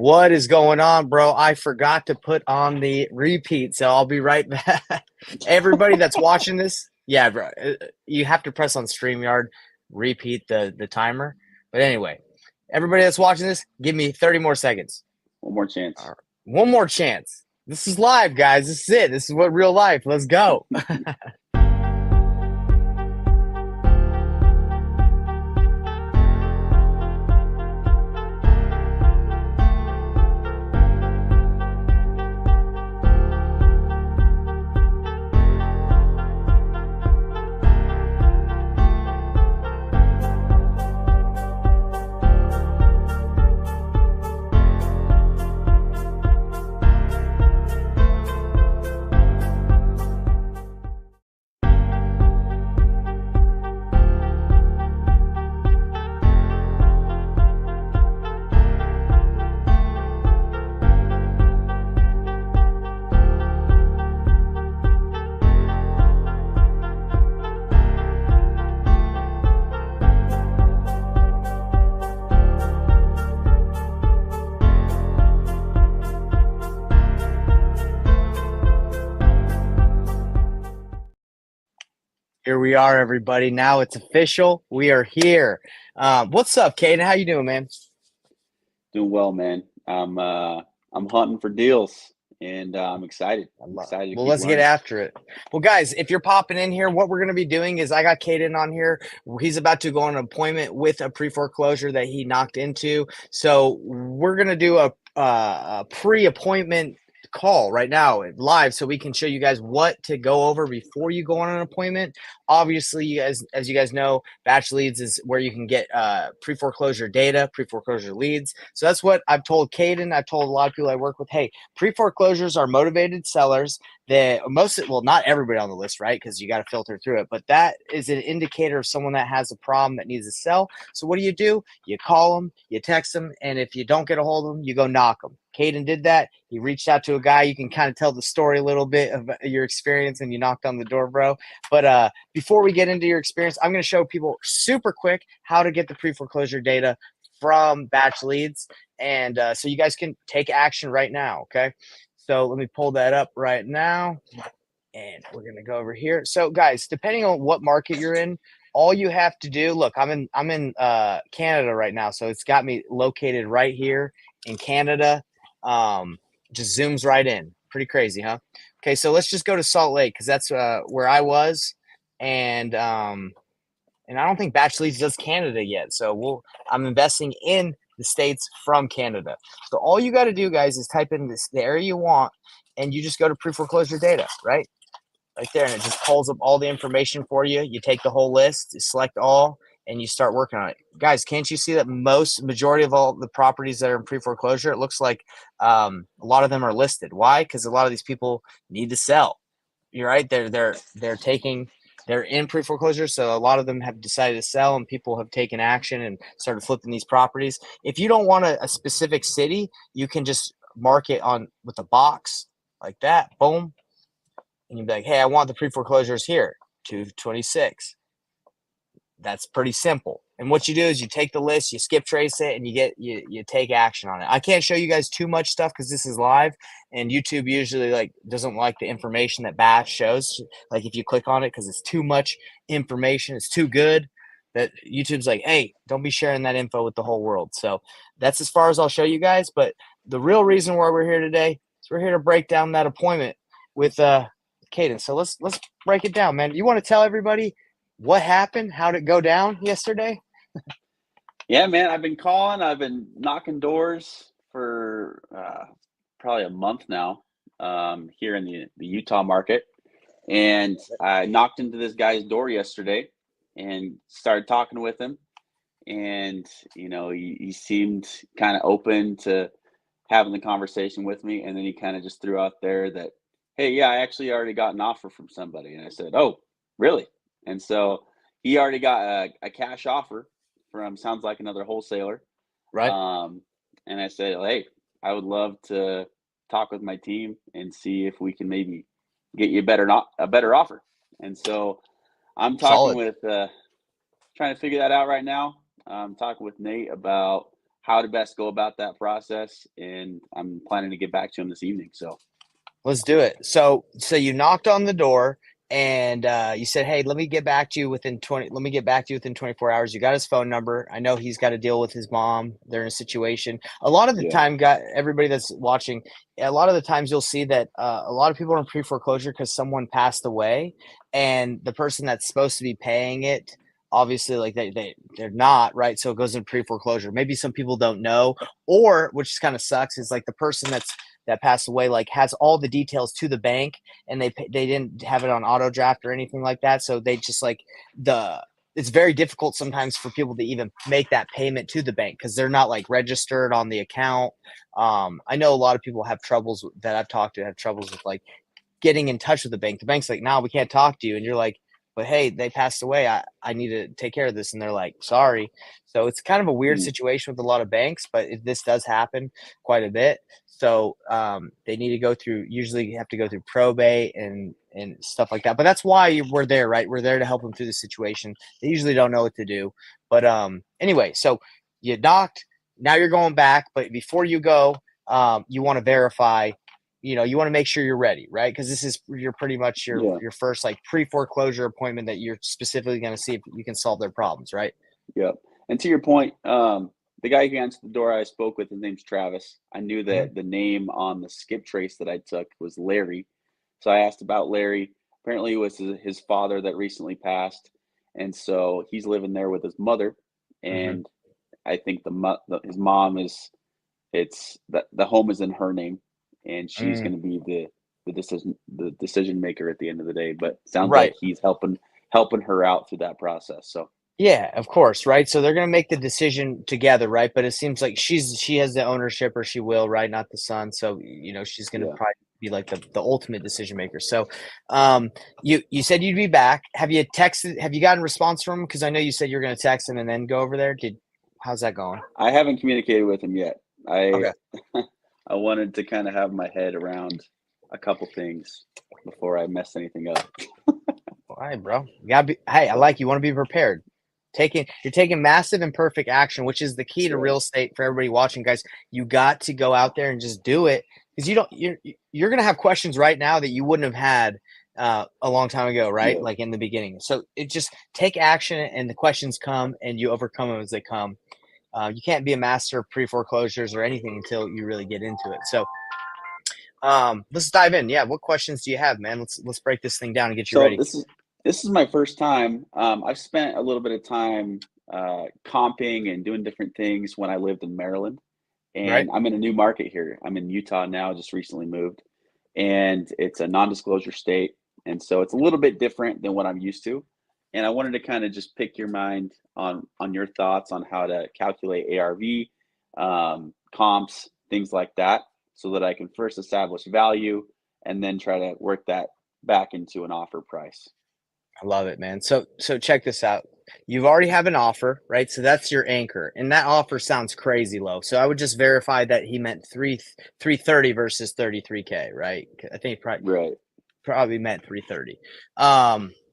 What is going on, bro? I forgot to put on the repeat, so I'll be right back. Everybody that's watching this, yeah, bro, you have to press on StreamYard, repeat the timer. But anyway, everybody that's watching this, give me 30 more seconds. One more chance. All right. One more chance. This is live, guys. This is it. This is what real life. Let's go. Here we are, everybody. Now it's official. We are here. What's up, Caden? How you doing, man? Doing well, man. I'm hunting for deals, and I'm excited. I'm excited to Well, keep let's get learning. after it. Well, guys, if you're popping in here, what we're going to be doing is I got Caden on here. He's about to go on an appointment with a pre-foreclosure that he knocked into. So we're going to do a pre-appointment call right now live so we can show you guys what to go over before you go on an appointment. Obviously, you guys, as you guys know, Batch Leads is where you can get pre-foreclosure data, pre-foreclosure leads. So that's what I've told Caden. I've told a lot of people I work with, hey, pre-foreclosures are motivated sellers that not everybody on the list, right? Because you got to filter through it, but that is an indicator of someone that has a problem that needs to sell. So what do? You call them, you text them, and if you don't get a hold of them, you go knock them. Caden did that. He reached out to a guy. You can kind of tell the story a little bit of your experience, and you knocked on the door, bro. But before we get into your experience, I'm going to show people super quick how to get the pre-foreclosure data from Batch Leads, and so you guys can take action right now, okay? So let me pull that up right now, and we're going to go over here. So, guys, depending on what market you're in, all you have to do, look, I'm in Canada right now, so it's got me located right here in Canada. Just zooms right in. Pretty crazy, huh? Okay, so let's just go to Salt Lake because that's where I was, and I don't think Batch Leads does Canada yet. So I'm investing in the states from Canada. So all you got to do, guys, is type in the area you want, and you just go to pre-foreclosure data, right there, and it just pulls up all the information for you. You take the whole list, you select all, and you start working on it. Guys, can't you see that majority of all the properties that are in pre-foreclosure, it looks like a lot of them are listed. Why? Because a lot of these people need to sell. You're right. They're in pre-foreclosure, so a lot of them have decided to sell, and people have taken action and started flipping these properties. If you don't want a specific city, you can just mark it on with a box like that. Boom. And you'd be like, hey, I want the pre-foreclosures here, 226. That's pretty simple. And what you do is you take the list, you skip trace it, and you take action on it. I can't show you guys too much stuff because this is live, and YouTube usually doesn't like the information that Batch shows. Like if you click on it because it's too much information, it's too good, that YouTube's like, hey, don't be sharing that info with the whole world. So that's as far as I'll show you guys. But the real reason why we're here today is we're here to break down that appointment with Caden. So let's break it down, man. You want to tell everybody what happened? How did it go down yesterday? Yeah, man. I've been calling. I've been knocking doors for probably a month now here in the Utah market. And I knocked into this guy's door yesterday and started talking with him. And, he seemed kind of open to having the conversation with me. And then he kind of just threw out there that, hey, yeah, I actually already got an offer from somebody. And I said, oh, really? And so he already got a cash offer from, sounds like, another wholesaler. Right. And I said, hey, I would love to talk with my team and see if we can maybe get you a better offer. And so I'm talking with trying to figure that out right now. I'm talking with Nate about how to best go about that process, and I'm planning to get back to him this evening. So Let's do it. So you knocked on the door and you said, "Hey, let me get back to you within 20 let me get back to you within 24 hours." You got his phone number. I know he's got to deal with his mom. They're in a situation. A lot of the yeah, time, got everybody that's watching, a lot of the times you'll see that a lot of people are in pre-foreclosure because someone passed away and the person that's supposed to be paying it obviously like they're not, right? So it goes in pre-foreclosure. Maybe some people don't know, or which kind of sucks is like the person that passed away like has all the details to the bank and they didn't have it on auto draft or anything like that, so they just like the it's very difficult sometimes for people to even make that payment to the bank because they're not like registered on the account. I know a lot of people have troubles that I've talked to have troubles with like getting in touch with the bank. The bank's like, "No, we can't talk to you," and you're like, "But hey, they passed away. I need to take care of this," and they're like, "Sorry." So it's kind of a weird mm, situation with a lot of banks, but this does happen quite a bit. So they need to go through. Usually, you have to go through probate and stuff like that. But that's why we're there, right? We're there to help them through the situation. They usually don't know what to do. But anyway, so you knocked. Now you're going back, but before you go, you want to verify, you want to make sure you're ready, right? Because this is you're pretty much your yeah, your first like pre-foreclosure appointment that you're specifically going to see if you can solve their problems, right? yep. And to your point, the guy who answered the door I spoke with, his name's Travis. I knew Mhm. that the name on the skip trace that I took was Larry, so I asked about Larry. Apparently, it was his father that recently passed, and so he's living there with his mother. Mhm. And I think his mom is it's that the home is in her name, and she's Mm. going to be the decision maker at the end of the day. But sounds like Right. he's helping her out through that process. So Yeah, of course, right? So they're going to make the decision together, right? But it seems like she has the ownership, or she will, right? Not the son. So she's going to yeah, probably be like the ultimate decision maker. So, um, you said you'd be back. Have you texted? Have you gotten a response from him? Because I know you said you're going to text him and then go over there. How's that going? I haven't communicated with him yet. I Okay. I wanted to kind of have my head around a couple things before I mess anything up. All right, bro. You gotta be. Hey, I So like you. Want to be prepared. You're taking massive and perfect action, which is the key to right, real estate for everybody watching, guys. You got to go out there and just do it because you're gonna have questions right now that you wouldn't have had a long time ago, right? yeah, Like in the beginning. So it just take action, and the questions come, and you overcome them as they come. You can't be a master of pre foreclosures or anything until you really get into it. So let's dive in. Yeah, what questions do you have, man? Let's break this thing down and get you so ready. this is my first time. I've spent a little bit of time comping and doing different things when I lived in Maryland, Right? and I'm in a new market here. I'm in Utah now, just recently moved, and it's a non-disclosure state, and so it's a little bit different than what I'm used to. And I wanted to kind of just pick your mind on your thoughts on how to calculate ARV, comps, things like that, so that I can first establish value and then try to work that back into an offer price. I love it, man. So check this out. You've already have an offer, right? So that's your anchor. And that offer sounds crazy low. So I would just verify that he meant 330 versus 33K, right? I think he Right. probably meant 330.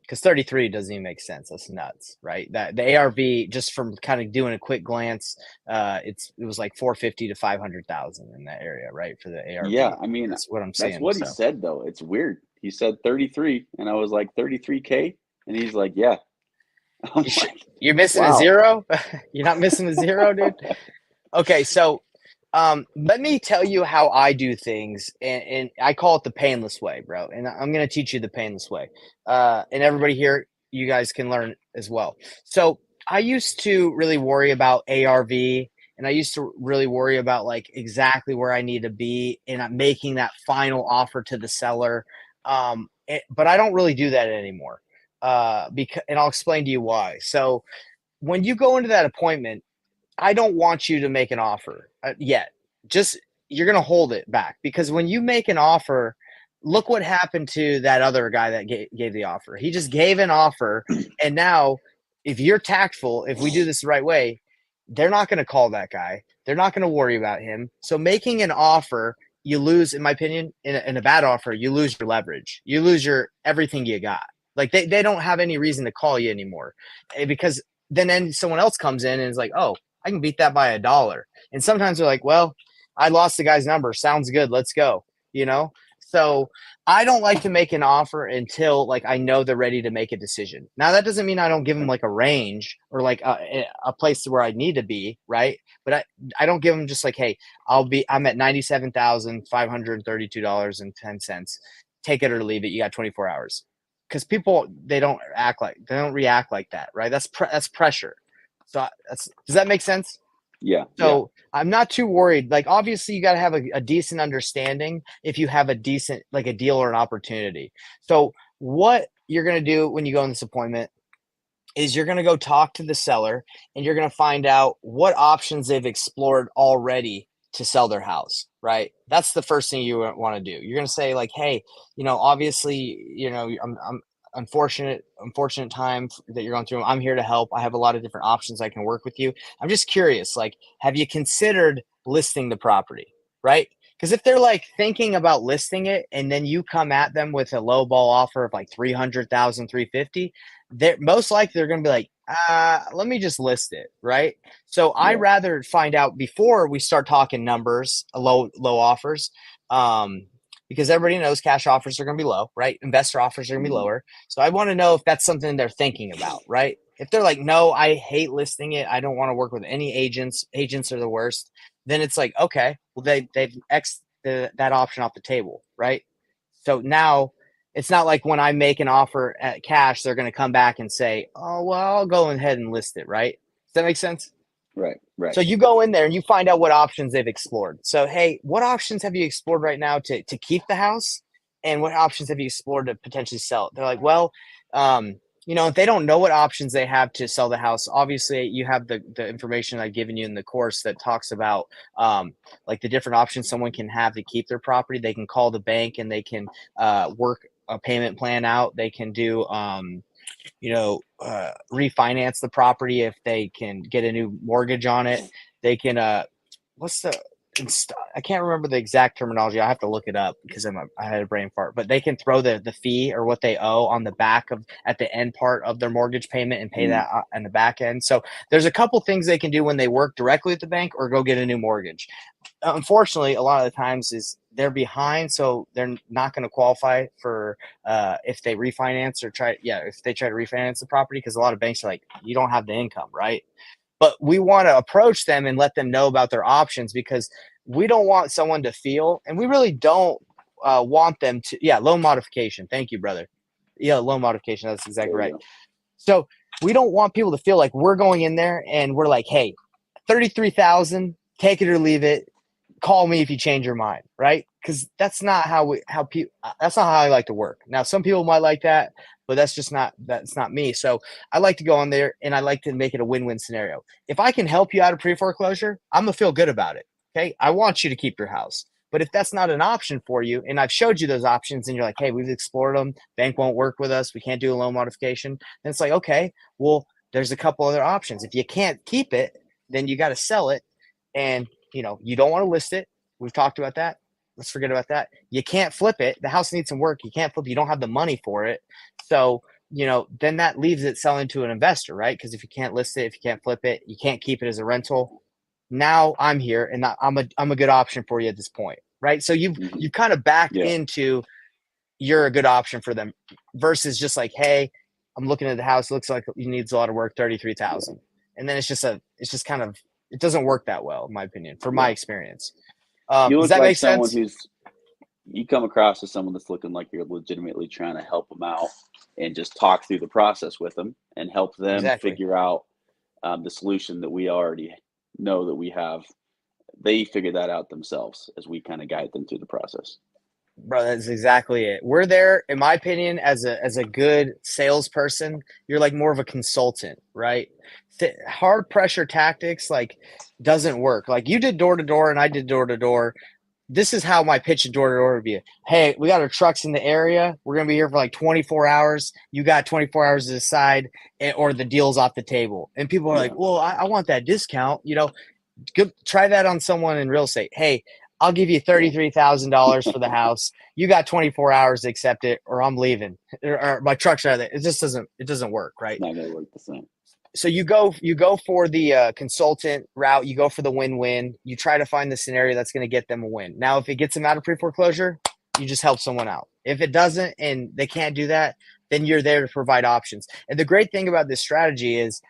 Because 33 doesn't even make sense. That's nuts, right? That the ARV, just from kind of doing a quick glance, it was like 450 to 500,000 in that area, right? For the Yeah, ARV. I mean, That's what I'm that's seeing. what he So said though. It's weird. He said 33 and I was like 33K and he's like, "Yeah." I'm you should, like, you're missing a "Wow." zero. You're not missing a zero, dude. Okay, so let me tell you how I do things, and I call it the painless way, bro. And I'm gonna teach you the painless way. And everybody here, you guys can learn as well. So I used to really worry about ARV, and I used to really worry about like exactly where I need to be, and I'm making that final offer to the seller. But I don't really do that anymore. Because, and I'll explain to you why. So when you go into that appointment, I don't want you to make an offer yet. Just you're going to hold it back because when you make an offer, look what happened to that other guy that gave the offer. He just gave an offer. And now, if you're tactful, if we do this the right way, they're not going to call that guy. They're not going to worry about him. So, making an offer, you lose, in my opinion, in a bad offer, you lose your leverage. You lose your everything you got. Like they don't have any reason to call you anymore because then someone else comes in and is like, oh, I can beat that by a dollar. And sometimes they're like, well, I lost the guy's number. Sounds good. Let's go. You know? So I don't like to make an offer until like I know they're ready to make a decision. Now that doesn't mean I don't give them like a range or like a place where I need to be, right? But I don't give them just like, hey, I'm at $97,532.10. Take it or leave it. You got 24 hours. Because people they don't react like that, right? That's pressure. So does that make sense? Yeah. So I'm not too worried. Like obviously you got to have a decent understanding if you have a decent like a deal or an opportunity. So what you're gonna do when you go in this appointment is you're gonna go talk to the seller and you're gonna find out what options they've explored already to sell their house. Right. That's the first thing you want to do. You're gonna say like, hey, obviously, I'm unfortunate time that you're going through. I'm here to help. I have a lot of different options. I can work with you. I'm just curious, like, have you considered listing the property? Right. Because if they're like thinking about listing it and then you come at them with a low ball offer of like 300,000, 350, they're most likely they're going to be like, let me just list it. Right. So I Yeah. rather find out before we start talking numbers, low offers. Because everybody knows cash offers are going to be low, right? Investor offers are going to be Mhm. lower. So I want to know if that's something they're thinking about, right? If they're like, no, I hate listing it. I don't want to work with any agents. Agents are the worst. Then it's like, okay, well, they've that option off the table, right? So now it's not like when I make an offer at cash, they're going to come back and say, oh, well, I'll go ahead and list it, right? Does that make sense? Right. Right. So you go in there and you find out what options they've explored. So, hey, what options have you explored right now to keep the house? And what options have you explored to potentially sell it? They're like, well, if they don't know what options they have to sell the house, obviously you have the information I've given you in the course that talks about like the different options someone can have to keep their property. They can call the bank and they can work a payment plan out. They can do refinance the property if they can get a new mortgage on it. They can what's the I can't remember the exact terminology. I have to look it up because I had a brain fart. But they can throw the fee or what they owe on the back of at the end part of their mortgage payment and pay Mm. that on the back end. So there's a couple things they can do when they work directly at the bank or go get a new mortgage. Unfortunately, a lot of the times is they're behind, so they're not going to qualify for if they refinance or if they try to refinance the property because a lot of banks are like, you don't have the income, right? But we want to approach them and let them know about their options because we don't want someone to feel, and we really don't want them to, loan modification. Thank you, brother. Yeah, loan modification. That's exactly There you right. go. So we don't want people to feel like we're going in there and we're like, hey, 33,000, take it or leave it. Call me if you change your mind, right? Because that's not that's not how I like to work. Now, some people might like that, but that's not me. So I like to go on there and I like to make it a win-win scenario. If I can help you out of pre-foreclosure, I'm gonna feel good about it. Okay, I want you to keep your house. But if that's not an option for you, and I've showed you those options, and you're like, hey, we've explored them, bank won't work with us, we can't do a loan modification, then it's like, okay, well, there's a couple other options. If you can't keep it, then you got to sell it. And you don't want to list it. We've talked about that. Let's forget about that. You can't flip it. The house needs some work. You can't flip it. You don't have the money for it. So, then that leaves it selling to an investor, right? Because if you can't list it, if you can't flip it, you can't keep it as a rental. Now I'm here and I'm a good option for you at this point, right? So Mhm. you've kind of backed Yeah. into you're a good option for them versus just like, hey, I'm looking at the house, looks like it needs a lot of work, Yeah. 33,000. And then it's just kind of it doesn't work that well, in my opinion, from my Yeah. experience. You Does look that like make someone sense? who's you come across as someone that's looking like you're legitimately trying to help them out and just talk through the process with them and help them Exactly. figure out the solution that we already know that we have. They figure that out themselves as we kind of guide them through the process. Bro, that's exactly it. We're there, in my opinion, as a good salesperson. You're like more of a consultant, right? Hard pressure tactics like doesn't work. Like you did door to door and I did door to door. This is how my pitch door to door would be. Hey, we got our trucks in the area. We're gonna be here for like 24 hours. You got 24 hours to decide, or the deal's off the table. And people are like, Yeah. "Well, I want that discount." Try that on someone in real estate. Hey, I'll give you Yeah. $33,000 for the house. You got 24 hours to accept it, or I'm leaving, or my truck's out there. It just doesn't. It doesn't work, It's right? not going to work the same. So you go for the consultant route. You go for the win-win. You try to find the scenario that's going to get them a win. Now, if it gets them out of pre-foreclosure, you just help someone out. If it doesn't and they can't do that, then you're there to provide options. And the great thing about this strategy is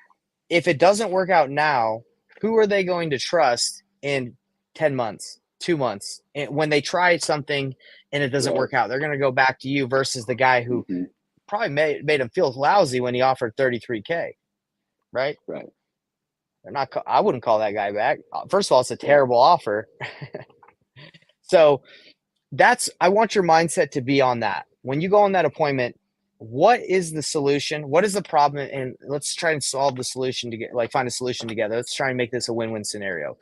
if it doesn't work out now, who are they going to trust in 10 months, 2 months? And when they try something and it doesn't work out, they're going to go back to you versus the guy who probably made him feel lousy when he offered 33K. Right? Right. They're not. I wouldn't call that guy back. First of all, it's a terrible offer. So I want your mindset to be on that. When you go on that appointment, what is the solution? What is the problem? And let's try and solve the solution to get find a solution together. Let's try and make this a win-win scenario.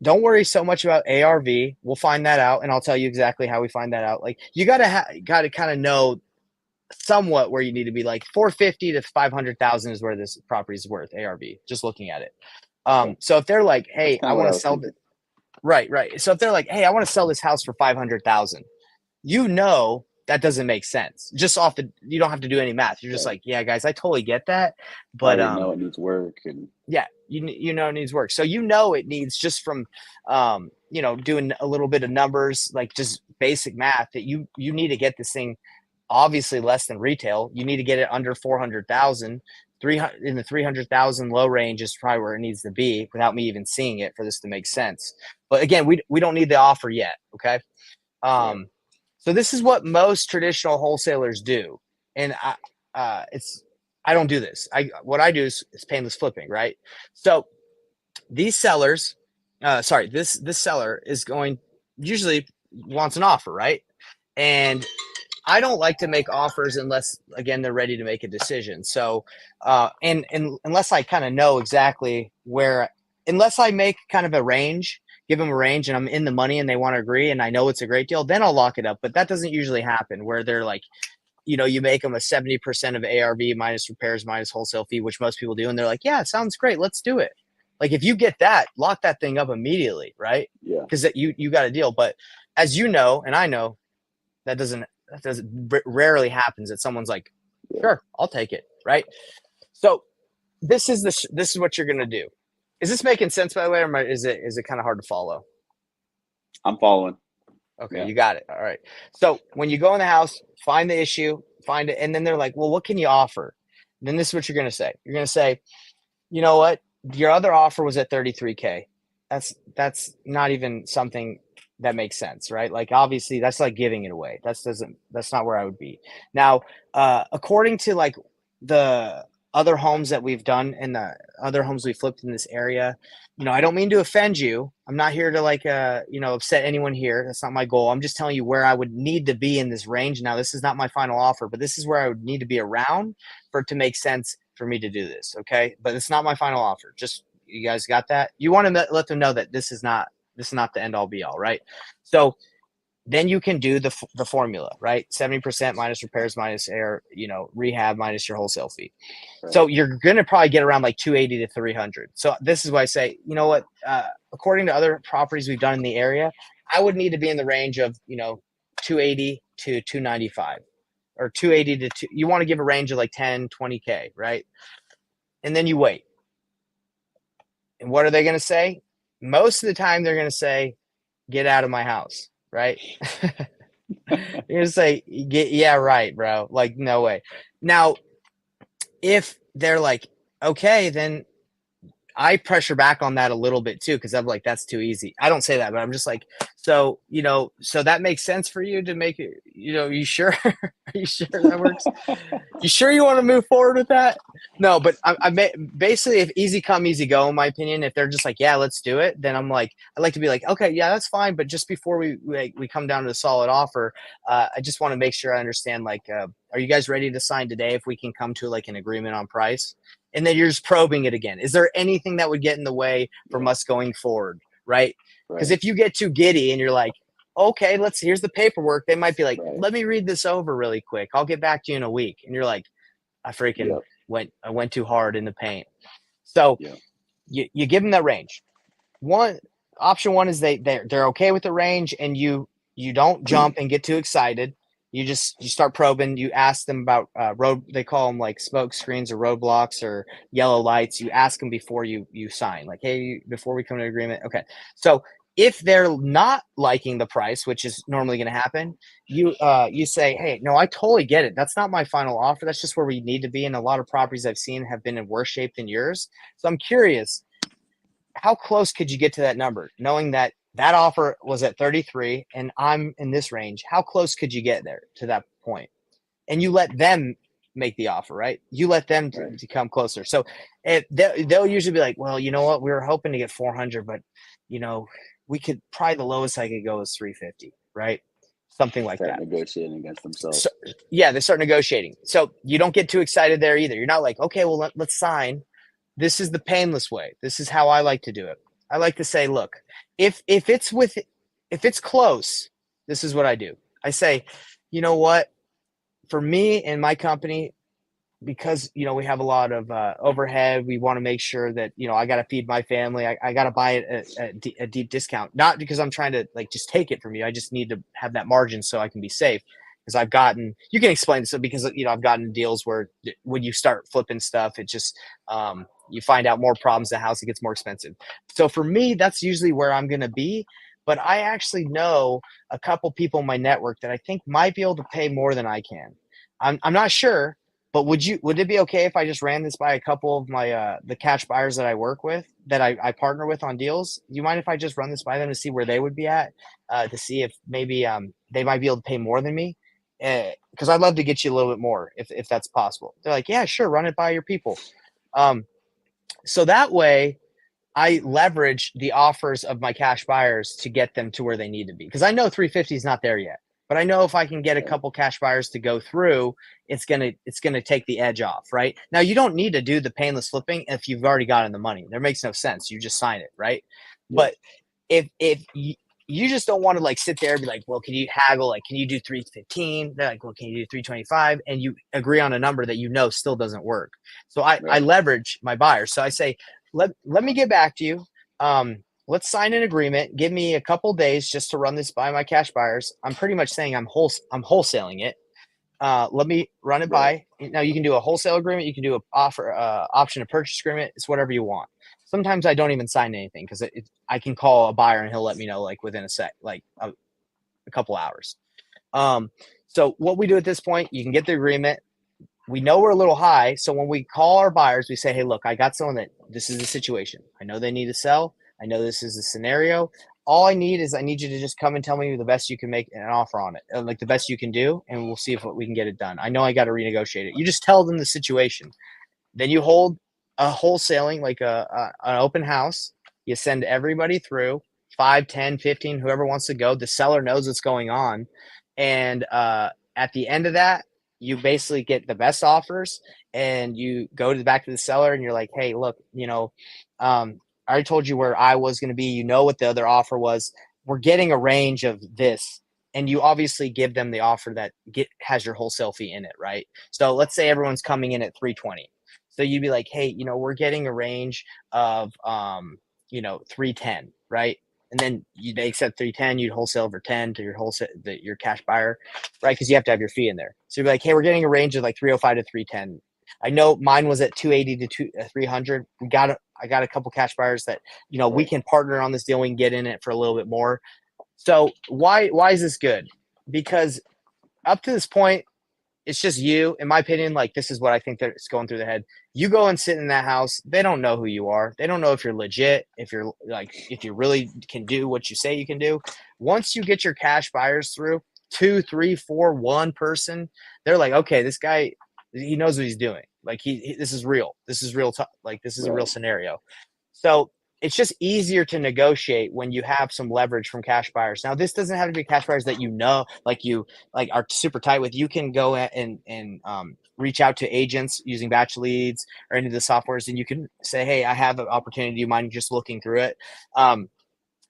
Don't worry so much about ARV. We'll find that out, and I'll tell you exactly how we find that out. Like you gotta kind of know somewhat where you need to be. Like 450 to 500,000 is where this property is worth ARV, just looking at it. So if they're like, hey, I want to sell it. Right. So if they're like, hey, I want to sell this house for 500,000, that doesn't make sense. Just you don't have to do any math. You're just like, yeah, guys, I totally get that. But I know it needs work yeah, you know it needs work. So it needs just from doing a little bit of numbers, like just basic math, that you need to get this thing obviously less than retail. You need to get it under 400,000. In the 300,000 low range is probably where it needs to be without me even seeing it for this to make sense. But again, we don't need the offer yet. Okay. So this is what most traditional wholesalers do. And I don't do this. What I do is painless flipping, right? So these sellers, this seller is usually wants an offer, right? And I don't like to make offers unless, again, they're ready to make a decision. So, and unless I kind of know exactly unless I make kind of a range, give them a range and I'm in the money and they want to agree and I know it's a great deal, then I'll lock it up. But that doesn't usually happen where they're like, you make them a 70% of ARV minus repairs, minus wholesale fee, which most people do. And they're like, yeah, it sounds great. Let's do it. Like if you get that, lock that thing up immediately, right? Yeah. Because you got a deal. But as you know, and I know, that rarely happens that someone's like, sure, I'll take it. Right. So this is what you're going to do. Is this making sense, by the way, or is it kind of hard to follow? I'm following. Okay. Yeah. You got it. All right. So when you go in the house, find the issue, find it. And then they're like, well, what can you offer? Then this is what you're going to say. You're going to say, you know what? Your other offer was at 33K. That's not even something that makes sense, right? Like obviously that's like giving it away. That's not where I would be. Now, according to like the other homes that we've done and the other homes we flipped in this area, I don't mean to offend you. I'm not here to like, upset anyone here. That's not my goal. I'm just telling you where I would need to be in this range. Now, this is not my final offer, but this is where I would need to be around for it to make sense for me to do this. Okay. But it's not my final offer. Just, you guys got that? You want to let them know that this is not the end all be all, right? So then you can do the formula, right? 70% minus repairs, minus rehab, minus your wholesale fee. Right. So you're going to probably get around like 280 to 300. So this is why I say, you know what, according to other properties we've done in the area, I would need to be in the range of, 280 to 295 or 280 to you want to give a range of like 10, 20K, right? And then you wait. And what are they going to say? Most of the time they're going to say, get out of my house, right? You're going to say, yeah, right, bro. Like, no way. Now, if they're like, okay, then I pressure back on that a little bit too, because I'm like, that's too easy. I don't say that, but I'm just like, so that makes sense for you to make it, you sure? Are you sure that works? You sure you want to move forward with that? No, but I basically, if easy come, easy go, in my opinion, if they're just like, yeah, let's do it, then I'm like, I like to be like, okay, yeah, that's fine. But just before we come down to a solid offer, I just want to make sure I understand, like, are you guys ready to sign today if we can come to like an agreement on price? And then you're just probing it again. Is there anything that would get in the way from us going forward, right? Because if you get too giddy and you're like, okay, here's the paperwork, they might be like, let me read this over really quick. I'll get back to you in a week. And you're like, I freaking went too hard in the paint. So you give them that range. Option one is they're okay with the range, and you don't jump and get too excited. You start probing. You ask them about road. They call them like smoke screens or roadblocks or yellow lights. You ask them before you sign. Like, hey, before we come to an agreement. Okay, so if they're not liking the price, which is normally going to happen, you say, hey, no, I totally get it. That's not my final offer. That's just where we need to be. And a lot of properties I've seen have been in worse shape than yours. So I'm curious, how close could you get to that number, knowing that that offer was at 33 and I'm in this range? How close could you get there to that point? And you let them make the offer, right? You let them Right. to come closer. So they'll usually be like, well, you know what? We were hoping to get 400, but you know, we could probably the lowest I could go is 350, right? Something like Start that. negotiating against themselves. So, yeah, they start negotiating. So you don't get too excited there either. You're not like, okay, well, let's sign. This is the painless way. This is how I like to do it. I like to say, look, if it's close, this is what I do. I say, you know what? For me and my company, because we have a lot of overhead, we want to make sure that I got to feed my family. I got to buy it at a deep discount, not because I'm trying to like just take it from you. I just need to have that margin so I can be safe. Because you can explain this because I've gotten deals where when you start flipping stuff, it just you find out more problems. The house, it gets more expensive. So for me, that's usually where I'm going to be. But I actually know a couple people in my network that I think might be able to pay more than I can. I'm not sure, but would it be okay if I just ran this by a couple of my the cash buyers that I work with, that I partner with on deals? Do you mind if I just run this by them to see where they would be at, to see if maybe they might be able to pay more than me? Because I'd love to get you a little bit more if that's possible. They're like, yeah, sure, run it by your people. Um, so that way I leverage the offers of my cash buyers to get them to where they need to be. Because I know 350 is not there yet. But I know if I can get a couple cash buyers to go through, it's gonna take the edge off, right? Now you don't need to do the painless flipping if you've already gotten the money. There makes no sense. You just sign it, right? Yeah. But if you just don't want to like sit there and be like, well, can you haggle? Like, can you do 315? They're like, well, can you do 325? And you agree on a number that still doesn't work. So I Right. leverage my buyers. So I say, let me get back to you. Let's sign an agreement. Give me a couple days just to run this by my cash buyers. I'm pretty much saying I'm wholesaling it. Let me run it Right. by. Now you can do a wholesale agreement. You can do a option to purchase agreement. It's whatever you want. Sometimes I don't even sign anything because I can call a buyer and he'll let me know like within a couple hours. So what we do at this point, you can get the agreement. We know we're a little high. So when we call our buyers, we say, hey, look, I got someone that this is the situation. I know they need to sell. I know this is the scenario. All I need you to just come and tell me the best you can make an offer on it, like the best you can do, and we'll see if we can get it done. I know I got to renegotiate it. You just tell them the situation. Then you hold a wholesaling, like an open house. You send everybody through 5, 10, 15, whoever wants to go. The seller knows what's going on. And at the end of that, you basically get the best offers and you go to the back to the seller and you're like, hey, look, I already told you where I was going to be. You know what the other offer was. We're getting a range of this. And you obviously give them the offer that has your wholesale fee in it, right? So let's say everyone's coming in at 320. So you'd be like, hey, we're getting a range of 310, right? And then they accept 310, you'd wholesale for 10 to your cash buyer, right? Because you have to have your fee in there. So you'd be like, hey, we're getting a range of like 305 to 310. I know mine was at 280 to 300. I got a couple cash buyers that we Right. can partner on this deal. We can get in it for a little bit more. So why is this good? Because up to this point, it's just you, in my opinion. Like, this is what I think that's going through the head. You go and sit in that house. They don't know who you are. They don't know if you're legit, if you really can do what you say you can do. Once you get your cash buyers through, 2, 3, 4, one person, they're like, okay, this guy, he knows what he's doing. Like this is real. This is real. Like, this is a real Right. scenario. So it's just easier to negotiate when you have some leverage from cash buyers. Now, this doesn't have to be cash buyers that like are super tight with. You can go and reach out to agents using batch leads or any of the softwares, and you can say, hey, I have an opportunity. Do you mind just looking through it?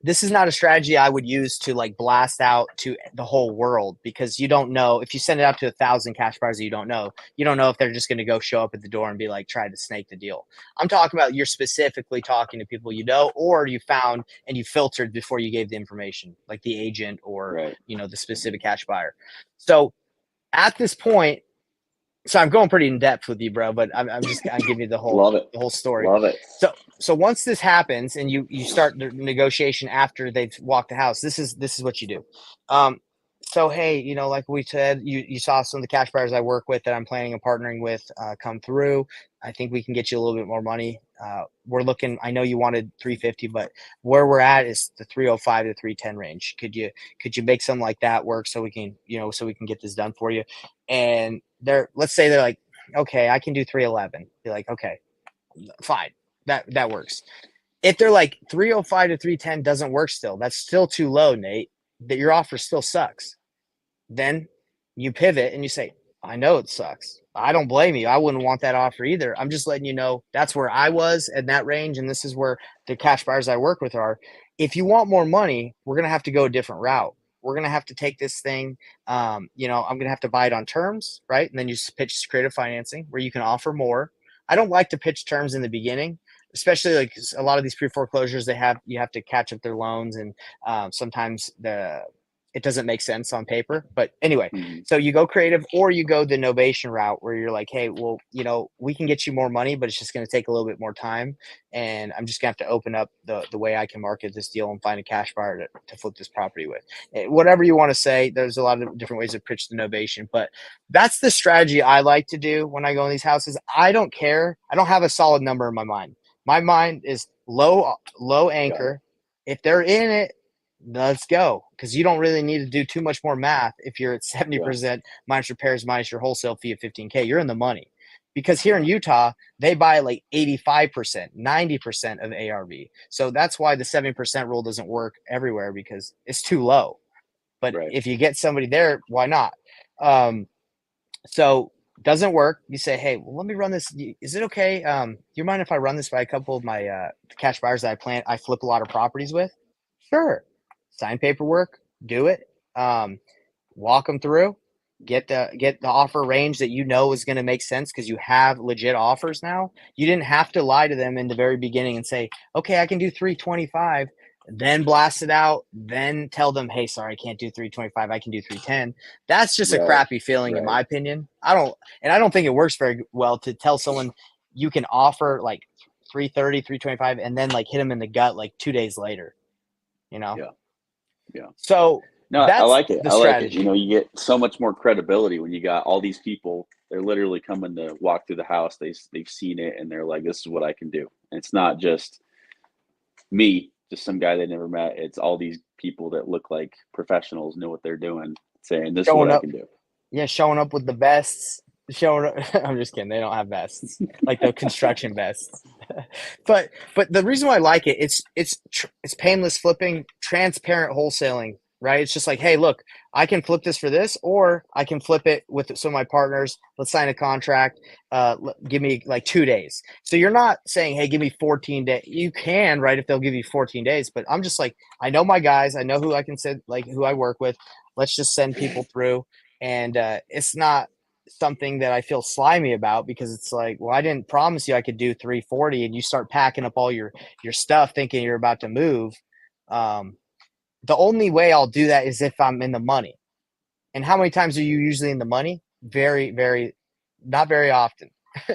This is not a strategy I would use to like blast out to the whole world, because you don't know if you send it out to 1,000 cash buyers that you don't know if they're just going to go show up at the door and be like, try to snake the deal. I'm talking about you're specifically talking to people or you found and you filtered before you gave the information, like the agent or Right. the specific cash buyer. So At this point, so I'm going pretty in depth with you, bro, but I'm just I'm giving you Love it. the whole story. Love it. So once this happens and you start the negotiation after they've walked the house, this is what you do. So hey, like we said, you saw some of the cash buyers I work with that I'm planning on partnering with come through. I think we can get you a little bit more money. We're looking. I know you wanted 350, but where we're at is the 305 to 310 range. Could you make something like that work so we can so we can get this done for you? And let's say they're like, okay, I can do 311. Be like, okay, fine, that works. If they're like 305 to 310 doesn't work still, that's still too low, Nate. That your offer still sucks. Then you pivot and you say, I know it sucks. I don't blame you. I wouldn't want that offer either. I'm just letting you know that's where I was in that range, and this is where the cash buyers I work with are. If you want more money, we're gonna have to go a different route. We're gonna have to take this thing. I'm gonna have to buy it on terms, right? And then you pitch creative financing where you can offer more. I don't like to pitch terms in the beginning, especially like a lot of these pre-foreclosures. You have to catch up their loans, and sometimes it doesn't make sense on paper. But anyway, so you go creative or you go the novation route where you're like, hey, well, we can get you more money, but it's just going to take a little bit more time. And I'm just going to have to open up the way I can market this deal and find a cash buyer to flip this property with. Whatever you want to say, there's a lot of different ways to pitch the novation, but that's the strategy I like to do when I go in these houses. I don't care. I don't have a solid number in my mind. My mind is low anchor. If they're in it, let's go, because you don't really need to do too much more math. If you're at 70% minus repairs minus your wholesale fee of 15K, you're in the money. Because here in Utah, they buy like 85%, 90% of ARV. So that's why the 7% rule doesn't work everywhere, because it's too low. But if you get somebody there, why not? So doesn't work. You say, hey, well, let me run this. Is it okay? Do you mind if I run this by a couple of my cash buyers that I flip a lot of properties with? Sure. Sign paperwork, do it. Walk them through, get the offer range that is going to make sense, because you have legit offers now. You didn't have to lie to them in the very beginning and say, okay, I can do 325, then blast it out, then tell them, hey, sorry, I can't do 325, I can do 310. That's just a crappy feeling, in my opinion. I don't think it works very well to tell someone you can offer like 330, 325, and then like hit them in the gut like 2 days later. So no, I that's like it. the I like it. strategy. You get so much more credibility when you got all these people. They're literally coming to walk through the house. They've seen it and they're like, this is what I can do. And it's not just me, just some guy they never met. It's all these people that look like professionals, know what they're doing, saying this is what I can do. Yeah, showing up with the vests. I'm just kidding. They don't have vests, like the construction vests. but the reason why I like it, it's painless flipping, transparent wholesaling, right? It's just like, hey, look, I can flip this for this, or I can flip it with some of my partners. Let's sign a contract. Give me like 2 days. So you're not saying, hey, give me 14 days. You can, right, if they'll give you 14 days. But I'm just like, I know my guys. I know who I can send, like who I work with. Let's just send people through. And it's not something that I feel slimy about, because it's like, well, I didn't promise you I could do 340, and you start packing up all your stuff thinking you're about to move. The only way I'll do that is if I'm in the money. And how many times are you usually in the money? Very, very, not very often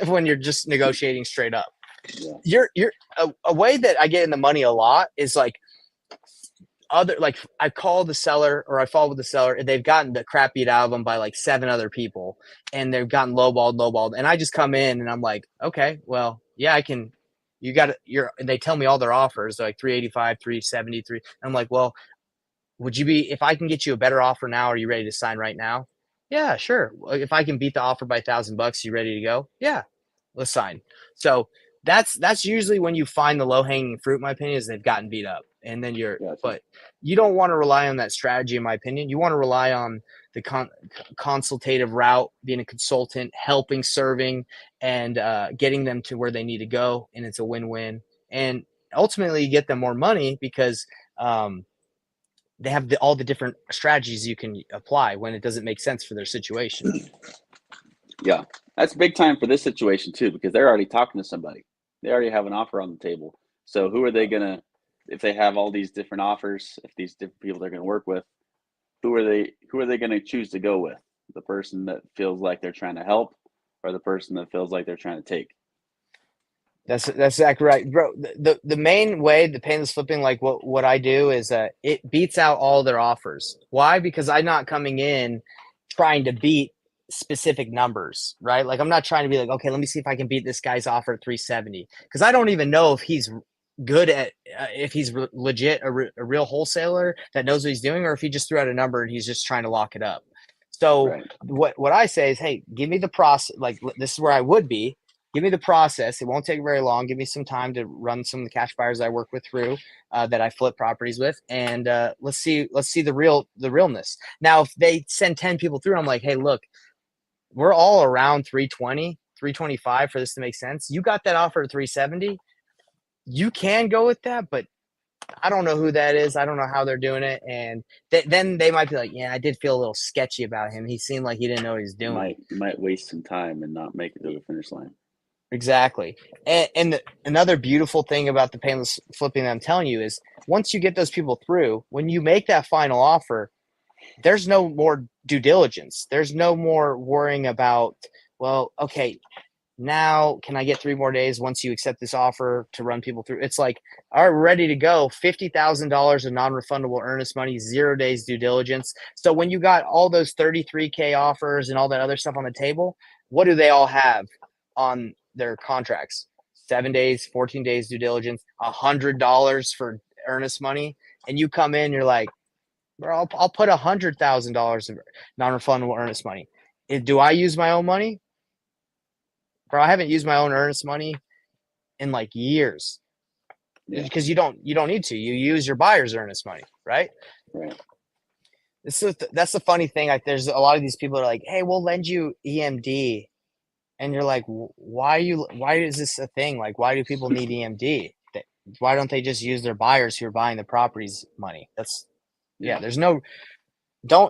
when you're just negotiating straight up. You're a way that I get in the money a lot is like, I call the seller, or I follow with the seller, and they've gotten the crap beat out of them by like 7 other people, and they've gotten lowballed, and I just come in and I'm like, okay, well, yeah, I can. And they tell me all their offers, like 385, 373. I'm like, well, if I can get you a better offer now, are you ready to sign right now? Yeah, sure. If I can beat the offer by $1,000, you ready to go? Yeah, let's sign. So that's usually when you find the low hanging fruit, in my opinion, is they've gotten beat up. And then but you don't want to rely on that strategy, in my opinion. You want to rely on the consultative route, being a consultant, helping, serving, and getting them to where they need to go. And it's a win-win. And ultimately you get them more money, because they have all the different strategies you can apply when it doesn't make sense for their situation. Yeah, that's big time for this situation too, because they're already talking to somebody. They already have an offer on the table. So who are they gonna, if they have all these different offers, if these different people they're gonna work with, who are they gonna choose to go with? the person that feels like they're trying to help or the person that feels like they're trying to take. That's exactly right, bro. The main way the painless flipping, like what I do is it beats out all their offers. Why? Because I'm not coming in trying to beat specific numbers, right? Like I'm not trying to be like, okay, let me see if I can beat this guy's offer at 370, because I don't even know if he's good at if he's legit a real wholesaler that knows what he's doing, or if he just threw out a number and he's just trying to lock it up. So Right. what I say is, hey, give me the process. Like this is where I would be. Give me the process. It won't take very long. Give me some time to run some of the cash buyers I work with through that I flip properties with, and let's see the realness. Now, if they send 10 people through, I'm like, hey, look, we're all around 320, 325 for this to make sense. You got that offer at 370. You can go with that, but I don't know who that is. I don't know how they're doing it. And then they might be like, yeah, I did feel a little sketchy about him. He seemed like he didn't know what he's doing. You might waste some time and not make it to the finish line. Exactly. And another beautiful thing about the painless flipping that I'm telling you is once you get those people through, when you make that final offer, there's no more due diligence. There's no more worrying about, well, okay, now can I get 3 more days once you accept this offer to run people through? It's like, all right, we're ready to go. $50,000 of non-refundable earnest money, 0 days due diligence. So when you got all those 33K offers and all that other stuff on the table, what do they all have on their contracts? 7 days, 14 days due diligence, $100 for earnest money. And you come in, you're like, bro, I'll put $100,000 of non-refundable earnest money. Do I use my own money? Bro, I haven't used my own earnest money in like years, because you don't need to. You use your buyer's earnest money, right? Right. That's the funny thing. Like, there's a lot of these people that are like, "Hey, we'll lend you EMD," and you're like, "Why is this a thing? Like, why do people need EMD? Why don't they just use their buyers who are buying the property's money?" That's There's no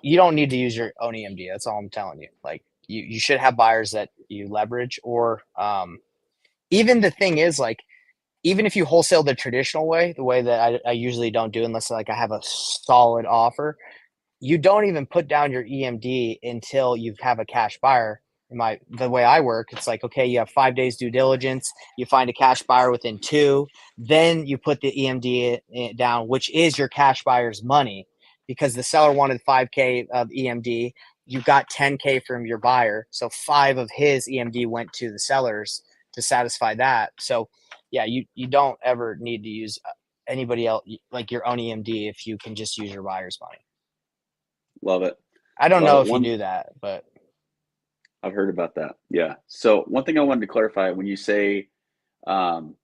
you don't need to use your own EMD. That's all I'm telling you. Like, you should have buyers that you leverage, or even the thing is, like, even if you wholesale the traditional way, the way that I usually don't do unless like I have a solid offer, you don't even put down your EMD until you have a cash buyer. The way I work, it's like, okay, you have 5 days due diligence, you find a cash buyer within 2, then you put the EMD down, which is your cash buyer's money, because the seller wanted 5K of EMD. You got 10K from your buyer, so 5 of his EMD went to the sellers to satisfy that. So yeah, you don't ever need to use anybody else, like your own EMD, if you can just use your buyer's money. Love it. I don't Love know it. if you knew that, but I've heard about that. Yeah. So one thing I wanted to clarify, when you say, um,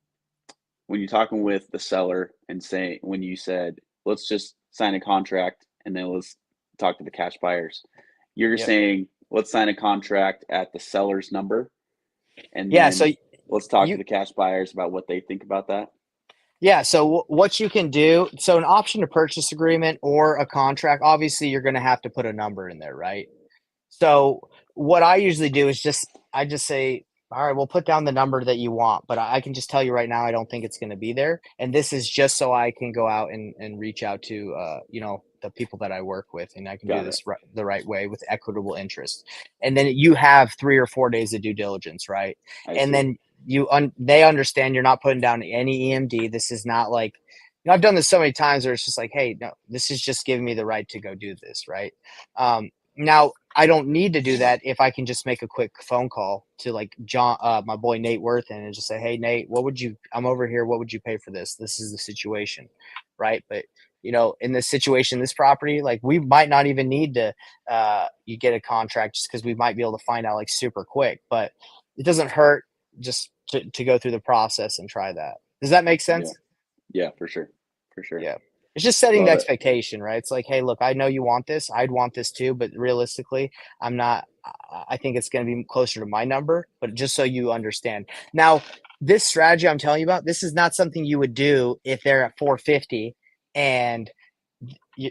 when you're talking with the seller and when you said, let's just sign a contract and then let's talk to the cash buyers, you're yep. saying, let's sign a contract at the seller's number and Yeah, so then let's talk to you the cash buyers about what they think about that. yeah, so what you can do, so an option to purchase agreement or a contract, obviously you're going to have to put a number in there, right? So what I usually do is I just say, all right, we'll put down the number that you want, but I can just tell you right now, I don't think it's going to be there. And this is just so I can go out and reach out to, the people that I work with, and I can do Got it. this the right way with equitable interest. And then you have 3 or 4 days of due diligence, right? I And see. then they understand you're not putting down any EMD. This is not like, I've done this so many times where it's just like, hey, no, this is just giving me the right to go do this, right? Now I don't need to do that if I can just make a quick phone call to like John, my boy Nate Worth, and just say, hey Nate, I'm over here. What would you pay for this? This is the situation, right? But in this situation, this property, like, we might not even need to you get a contract, just because we might be able to find out like super quick. But it doesn't hurt just to go through the process and try that. Does that make Yeah. sense? Yeah, for sure. For sure. Yeah. It's just setting the Love it. expectation, right? It's like, hey, look, I know you want this. I'd want this too, but realistically, I'm not. I think it's going to be closer to my number, but just so you understand. Now, this strategy I'm telling you about, this is not something you would do if they're at 450 and you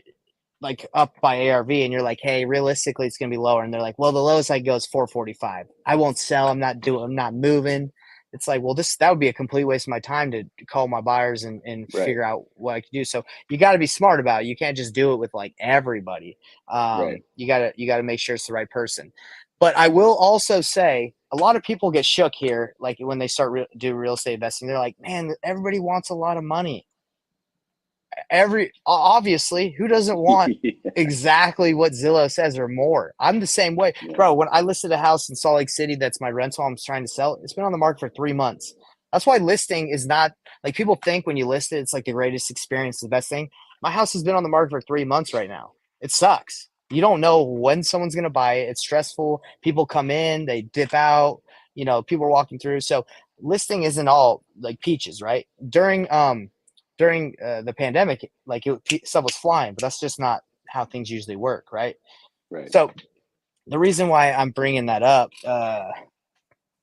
like up by ARV, and you're like, hey, realistically, it's going to be lower. And they're like, well, the lowest I can go is 445. I won't sell. I'm not moving. it's like, well, that would be a complete waste of my time to call my buyers and Right. figure out what I can do. So you got to be smart about it. You can't just do it with like everybody. Right. You gotta make sure it's the right person. But I will also say a lot of people get shook here, like when they start do real estate investing. They're like, man, everybody wants a lot of money. Obviously, who doesn't want Yeah. exactly what Zillow says or more? I'm the same way, Yeah. bro. When I listed a house in Salt Lake City, that's my rental, I'm trying to sell. It's been on the market for 3 months. That's why listing is not like people think when you list it, it's like the greatest experience, the best thing. My house has been on the market for 3 months right now. It sucks. You don't know when someone's going to buy it. It's stressful. People come in, they dip out. People are walking through. So listing isn't all like peaches, right? During the pandemic, like stuff was flying, but that's just not how things usually work, right? Right. So the reason why I'm bringing that up,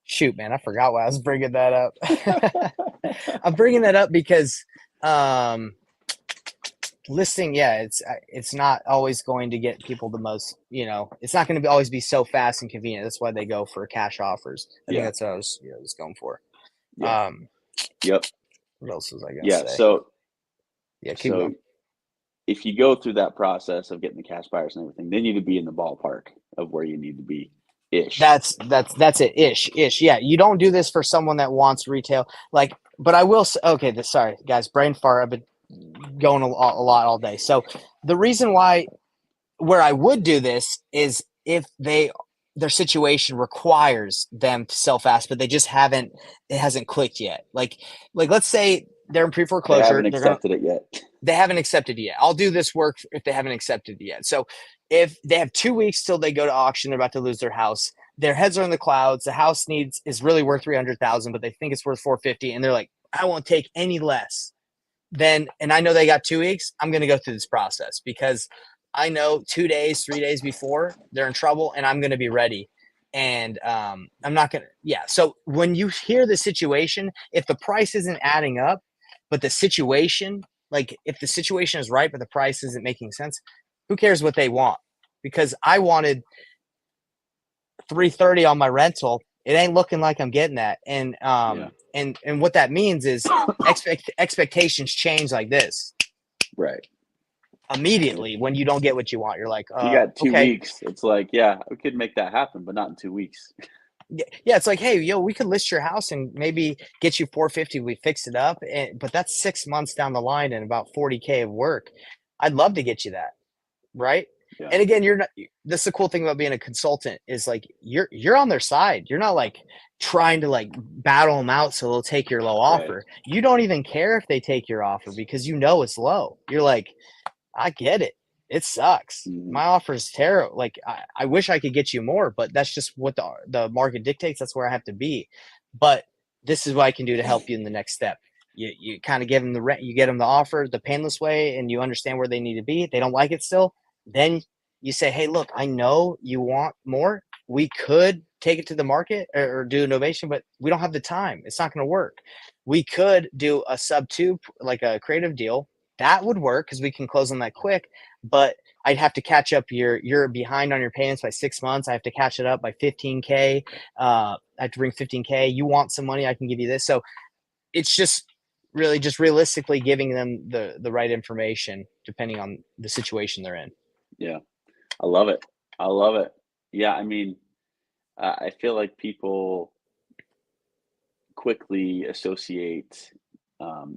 shoot, man, I forgot why I was bringing that up. I'm bringing that up because um, listing, yeah, it's not always going to get people the most. It's not going to always be so fast and convenient. That's why they go for cash offers. I think Yeah. that's what I was going for. Yeah. Um, Yep. what else was I gonna Yeah. say? Yeah, keep So going. if you go through that process of getting the cash buyers and everything, then you need to be in the ballpark of where you need to be ish. That's it. Ish. Yeah, you don't do this for someone that wants retail. Like, but I will say, okay. Sorry, guys, brain fart. I've been going a lot all day. So the reason why where I would do this is if their situation requires them to sell fast, but they just haven't. It hasn't clicked yet. Like let's say they're in pre They haven't foreclosure. accepted it yet. They haven't accepted it yet. I'll do this work if they haven't accepted it yet. So if they have 2 weeks till they go to auction, they're about to lose their house. Their heads are in the clouds. The house is really worth 300,000, but they think it's worth 450, and they're like, I won't take any less. Then, and I know they got 2 weeks. I'm going to go through this process because I know 2 days, 3 days before they're in trouble, and I'm going to be ready. And I'm not going to, yeah. So when you hear the situation, if the price isn't adding up, but the situation, like if the situation is right, but the price isn't making sense, who cares what they want? Because I wanted 330 on my rental. It ain't looking like I'm getting that. And Yeah. and what that means is expectations change like this Right. immediately when you don't get what you want. You're like, You got two okay. weeks. It's like, yeah, we could make that happen, but not in 2 weeks. Yeah, it's like, hey, yo, we could list your house and maybe get you 450. We fix it up, but that's 6 months down the line and about 40K of work. I'd love to get you that, right? Yeah. And again, you're not. That's the cool thing about being a consultant is like you're on their side. You're not like trying to like battle them out so they'll take your low Right. offer. You don't even care if they take your offer because you know it's low. You're like, I get it. It sucks. Mhm. My offer is terrible. Like I wish I could get you more, but that's just what the market dictates. That's where I have to be. But this is what I can do to help you in the next step. You kind of give them the rent, you get them the offer the painless way, and you understand where they need to be. They don't like it still. Then you say, hey, look, I know you want more. We could take it to the market or do innovation, but we don't have the time. It's not going to work. We could do a sub two, like a creative deal. That would work because we can close on that quick, but I'd have to catch up. You're behind on your payments by 6 months. I have to catch it up by 15K. I have to bring 15K. You want some money? I can give you this. So it's just really just realistically giving them the right information depending on the situation they're in. Yeah. I love it. I love it. Yeah. I mean, I feel like people quickly associate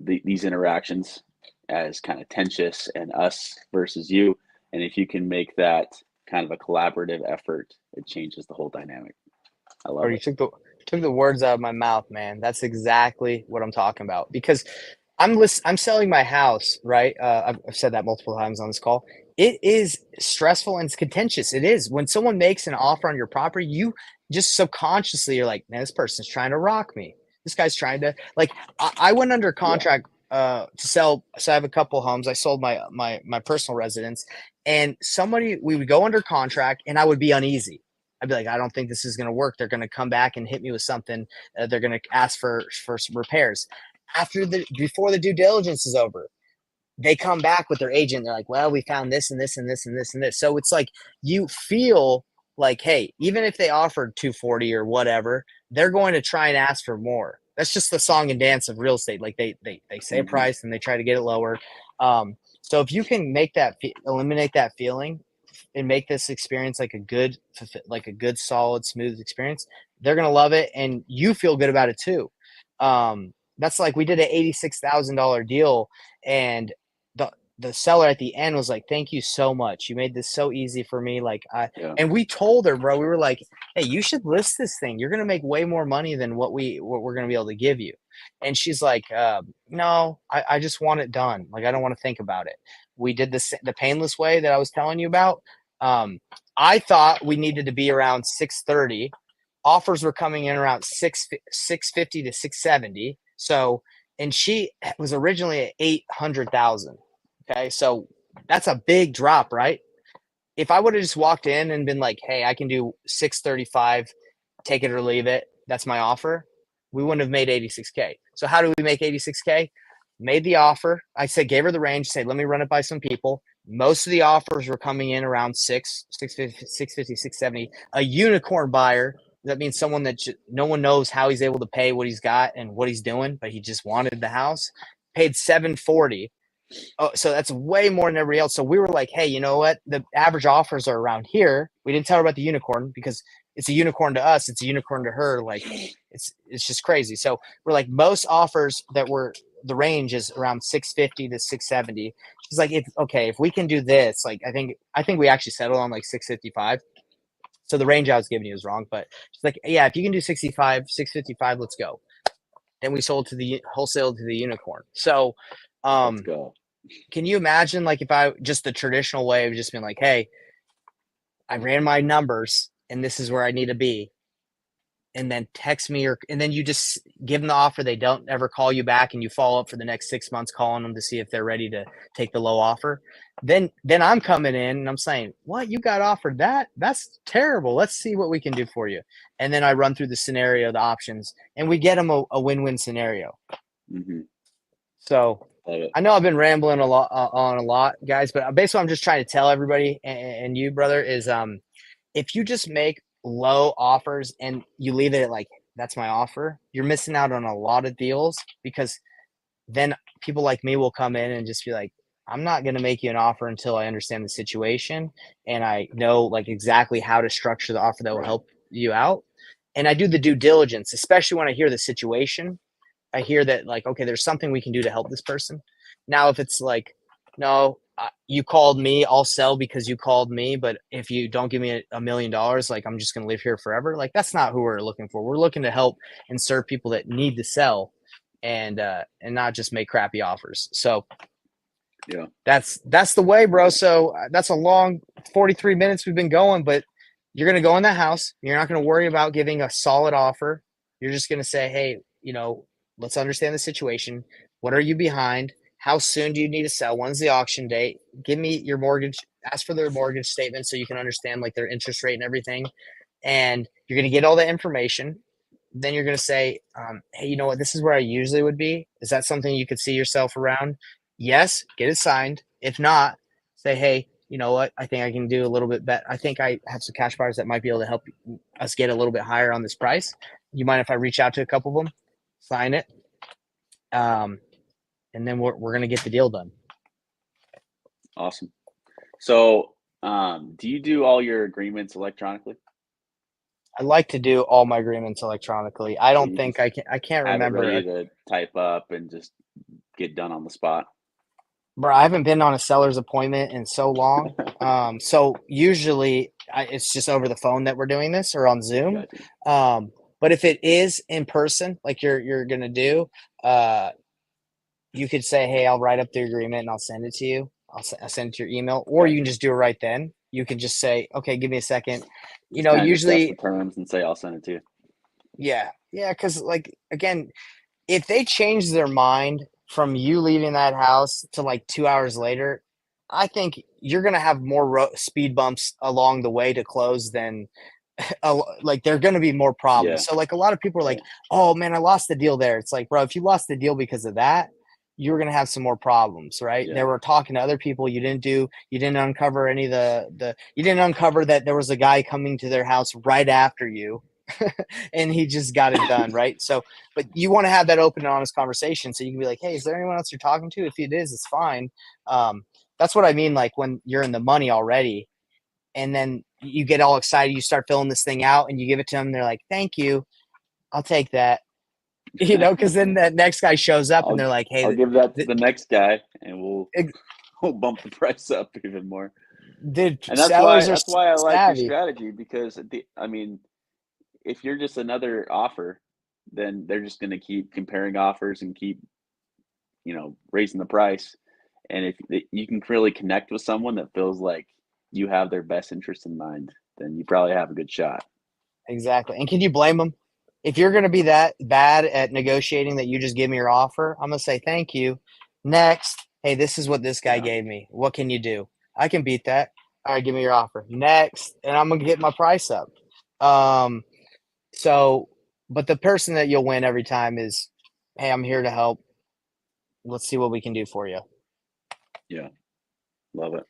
these interactions as kind of tensious and us versus you. And if you can make that kind of a collaborative effort, it changes the whole dynamic. I Or love you it. took the words out of my mouth, man. That's exactly what I'm talking about because I'm selling my house, right? I've said that multiple times on this call. It is stressful and it's contentious. It is when someone makes an offer on your property, you just subconsciously you're like, man, this person's trying to rock me. This guy's trying to like. I went under Yeah. contract to sell. So I have a couple homes. I sold my personal residence, and we would go under contract, and I would be uneasy. I'd be like, I don't think this is going to work. They're going to come back and hit me with something. They're going to ask for some repairs before the due diligence is over. They come back with their agent. They're like, well, we found this and this and this and this and this. So it's like you feel like, hey, even if they offered 240 or whatever, they're going to try and ask for more. That's just the song and dance of real estate. Like they say a Mm-hmm. price and they try to get it lower. So if you can make that eliminate that feeling and make this experience like a good solid smooth experience, they're gonna love it and you feel good about it too. That's like we did an $86,000 deal and the seller at the end was like, thank you so much, you made this so easy for me. Like Yeah. and we told her, bro, we were like, hey, you should list this thing, you're gonna make way more money than what we're gonna be able to give you. And she's like, no, I just want it done, like I don't want to think about it. We did the painless way that I was telling you about. um, I thought we needed to be around 630. Offers were coming in around 650 to 670. So, and she was originally at 800,000. Okay, so that's a big drop, right? If I would have just walked in and been like, "Hey, I can do 635, take it or leave it. That's my offer," we wouldn't have made 86K. So how do we make 86K? Made the offer. I said, gave her the range. Said, let me run it by some people. Most of the offers were coming in around 650, 670. A unicorn buyer. That means someone that no one knows how he's able to pay what he's got and what he's doing, but he just wanted the house. Paid 740. Oh, so that's way more than everybody else. So we were like, hey, you know what? The average offers are around here. We didn't tell her about the unicorn because it's a unicorn to us. It's a unicorn to her. Like it's just crazy. So we're like, most offers that were the range is around 650 to 670. She's like, if we can do this, like I think we actually settled on like 655. So the range I was giving you is wrong, but she's like, yeah, if you can do 65, 655, let's go. Then we sold to the wholesale to the unicorn. So Let's go. can you imagine like if I just the traditional way of just being like, hey, I ran my numbers and this is where I need to be, and then text me and then you just give them the offer, they don't ever call you back and you follow up for the next 6 months calling them to see if they're ready to take the low offer. Then I'm coming in and I'm saying, what, you got offered that? That's terrible. Let's see what we can do for you. And then I run through the scenario, the options, and we get them a win-win scenario. Mm-hmm. So I know I've been rambling a lot on a lot, guys, but basically I'm just trying to tell everybody and you, brother, is if you just make low offers and you leave it at like, that's my offer, you're missing out on a lot of deals because then people like me will come in and just be like, I'm not going to make you an offer until I understand the situation and I know like exactly how to structure the offer that will help you out. And I do the due diligence, especially when I hear the situation. I hear that like, okay, there's something we can do to help this person. Now, if it's like, no, you called me, I'll sell because you called me. But if you don't give me $1 million, like I'm just going to live here forever. Like that's not who we're looking for. We're looking to help and serve people that need to sell and not just make crappy offers. So yeah, that's the way, bro. So that's a long 43 minutes we've been going, but you're going to go in that house. You're not going to worry about giving a solid offer. You're just going to say, hey, let's understand the situation. What are you behind? How soon do you need to sell? When's the auction date? Give me your mortgage. Ask for their mortgage statement so you can understand like their interest rate and everything. And you're going to get all that information. Then you're going to say, hey, you know what? This is where I usually would be. Is that something you could see yourself around? Yes, get it signed. If not, say, hey, you know what? I think I can do a little bit better. I think I have some cash buyers that might be able to help us get a little bit higher on this price. You mind if I reach out to a couple of them, sign it, and then we're going to get the deal done. Awesome. So, do you do all your agreements electronically? I like to do all my agreements electronically. I So don't you think just I can't have it remember. ready to type up and just get done on the spot. Bro, I haven't been on a seller's appointment in so long. So usually it's just over the phone that we're doing this or on Zoom. Gotcha. But if it is in person, like you're gonna do, you could say, "Hey, I'll write up the agreement and I'll send it to you. I'll send it to your email, or Okay. you can just do it right then. You can just say, "Okay, give me a second." Just kind of discuss the Usually, terms and say I'll send it to you. yeah, because like again, if they change their mind from you leaving that house to like 2 hours later, I think you're gonna have more speed bumps along the way to close than like there are gonna be more problems. Yeah. So like a lot of people are like, Right. "Oh man, I lost the deal there." It's like, bro, if you lost the deal because of that, you were going to have some more problems, right? Yeah. They were talking to other people. You didn't uncover any of you didn't uncover that there was a guy coming to their house right after you and he just got it done. Right. So, but you want to have that open and honest conversation. So you can be like, hey, is there anyone else you're talking to? If it is, it's fine. That's what I mean. Like when you're in the money already and then you get all excited, you start filling this thing out and you give it to them. They're like, thank you. I'll take that. Because then that next guy shows up and I'll they're like, I'll hey, give that to the next guy, and we'll the, we'll bump the price up even more. the And sellers are that's why I like your savvy. strategy, because I mean, if you're just another offer, then they're just going to keep comparing offers and keep, raising the price. And if you can really connect with someone that feels like you have their best interest in mind, then you probably have a good shot. Exactly. And can you blame them? If you're going to be that bad at negotiating that you just give me your offer, I'm going to say thank you. Next, hey, this is what this guy Yeah. gave me. What can you do? I can beat that. All right, give me your offer. Next, and I'm going to get my price up. Um, so, but the person that you'll win every time is, hey, I'm here to help. Let's see what we can do for you. Yeah. Love it.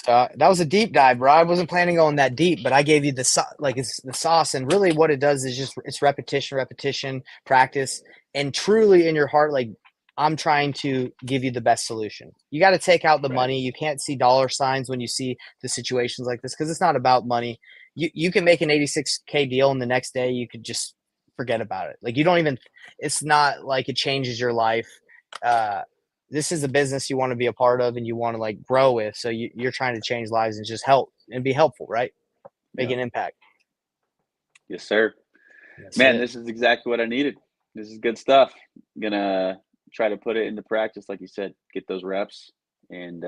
So that was a deep dive, bro. I wasn't planning on that deep, but I gave you it's the sauce, and really what it does is just it's repetition, repetition, practice, and truly in your heart, like I'm trying to give you the best solution. You got to take out the Right. money. You can't see dollar signs when you see the situations like this because it's not about money. You can make an 86K deal, and the next day you could just forget about it. Like you don't even. It's not like it changes your life. This is a business you want to be a part of and you want to like grow with. So you're trying to change lives and just help and be helpful, right? Make Yeah. an impact. Yes, sir. That's Man, it. this is exactly what I needed. This is good stuff. I'm gonna try to put it into practice, like you said, get those reps, and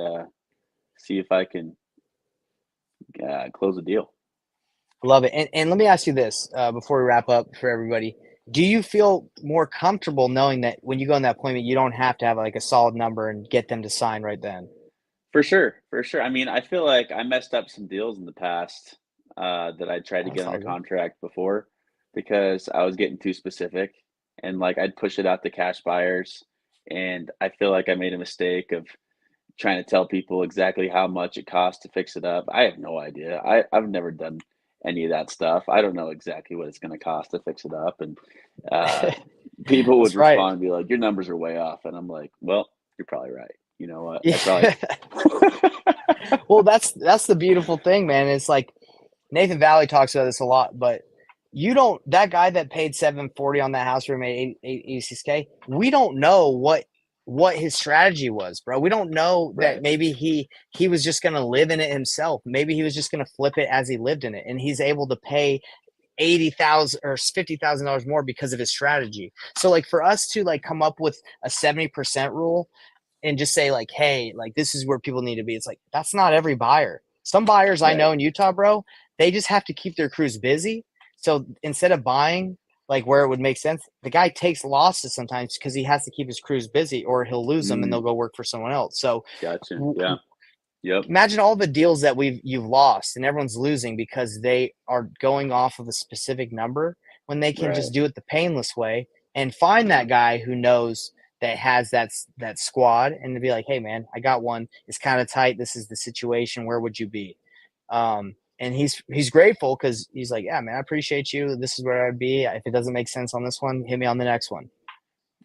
see if I can close a deal. Love it. And let me ask you this before we wrap up for everybody. Do you feel more comfortable knowing that when you go in that appointment, you don't have to have like a solid number and get them to sign right then? For sure, for sure. I mean, I feel like I messed up some deals in the past that I tried to That's get all under good. contract before because I was getting too specific, and like I'd push it out to cash buyers, and I feel like I made a mistake of trying to tell people exactly how much it costs to fix it up. I have no idea. I've never done any of that stuff. I don't know exactly what it's going to cost to fix it up, and uh, people would That's right. respond and be like, "Your numbers are way off," and I'm like, "Well, you're probably right. You know what? I probably." Yeah. Well, that's the beautiful thing, man. It's like Nathan Valley talks about this a lot, but you don't that guy that paid 740 on that house room at 86K, we don't know what his strategy was, bro. We don't know that Right. maybe he was just gonna live in it himself. Maybe he was just gonna flip it as he lived in it, and he's able to pay 80,000 or $50,000 more because of his strategy. So like for us to like come up with a 70% rule and just say like, hey, like this is where people need to be. It's like that's not every buyer. Some buyers I Right. know in Utah, bro, they just have to keep their crews busy. So instead of buying like where it would make sense, the guy takes losses sometimes because he has to keep his crews busy or he'll lose them and they'll Mm, go work for someone else. So gotcha. Yeah. Yep. imagine all the deals that you've lost and everyone's losing because they are going off of a specific number when they can Right. just do it the painless way and find Yeah. that guy who knows that has that squad and to be like, hey man, I got one. It's kind of tight. This is the situation. Where would you be? And he's grateful because he's like, yeah, man, I appreciate you. This is where I'd be. If it doesn't make sense on this one, hit me on the next one.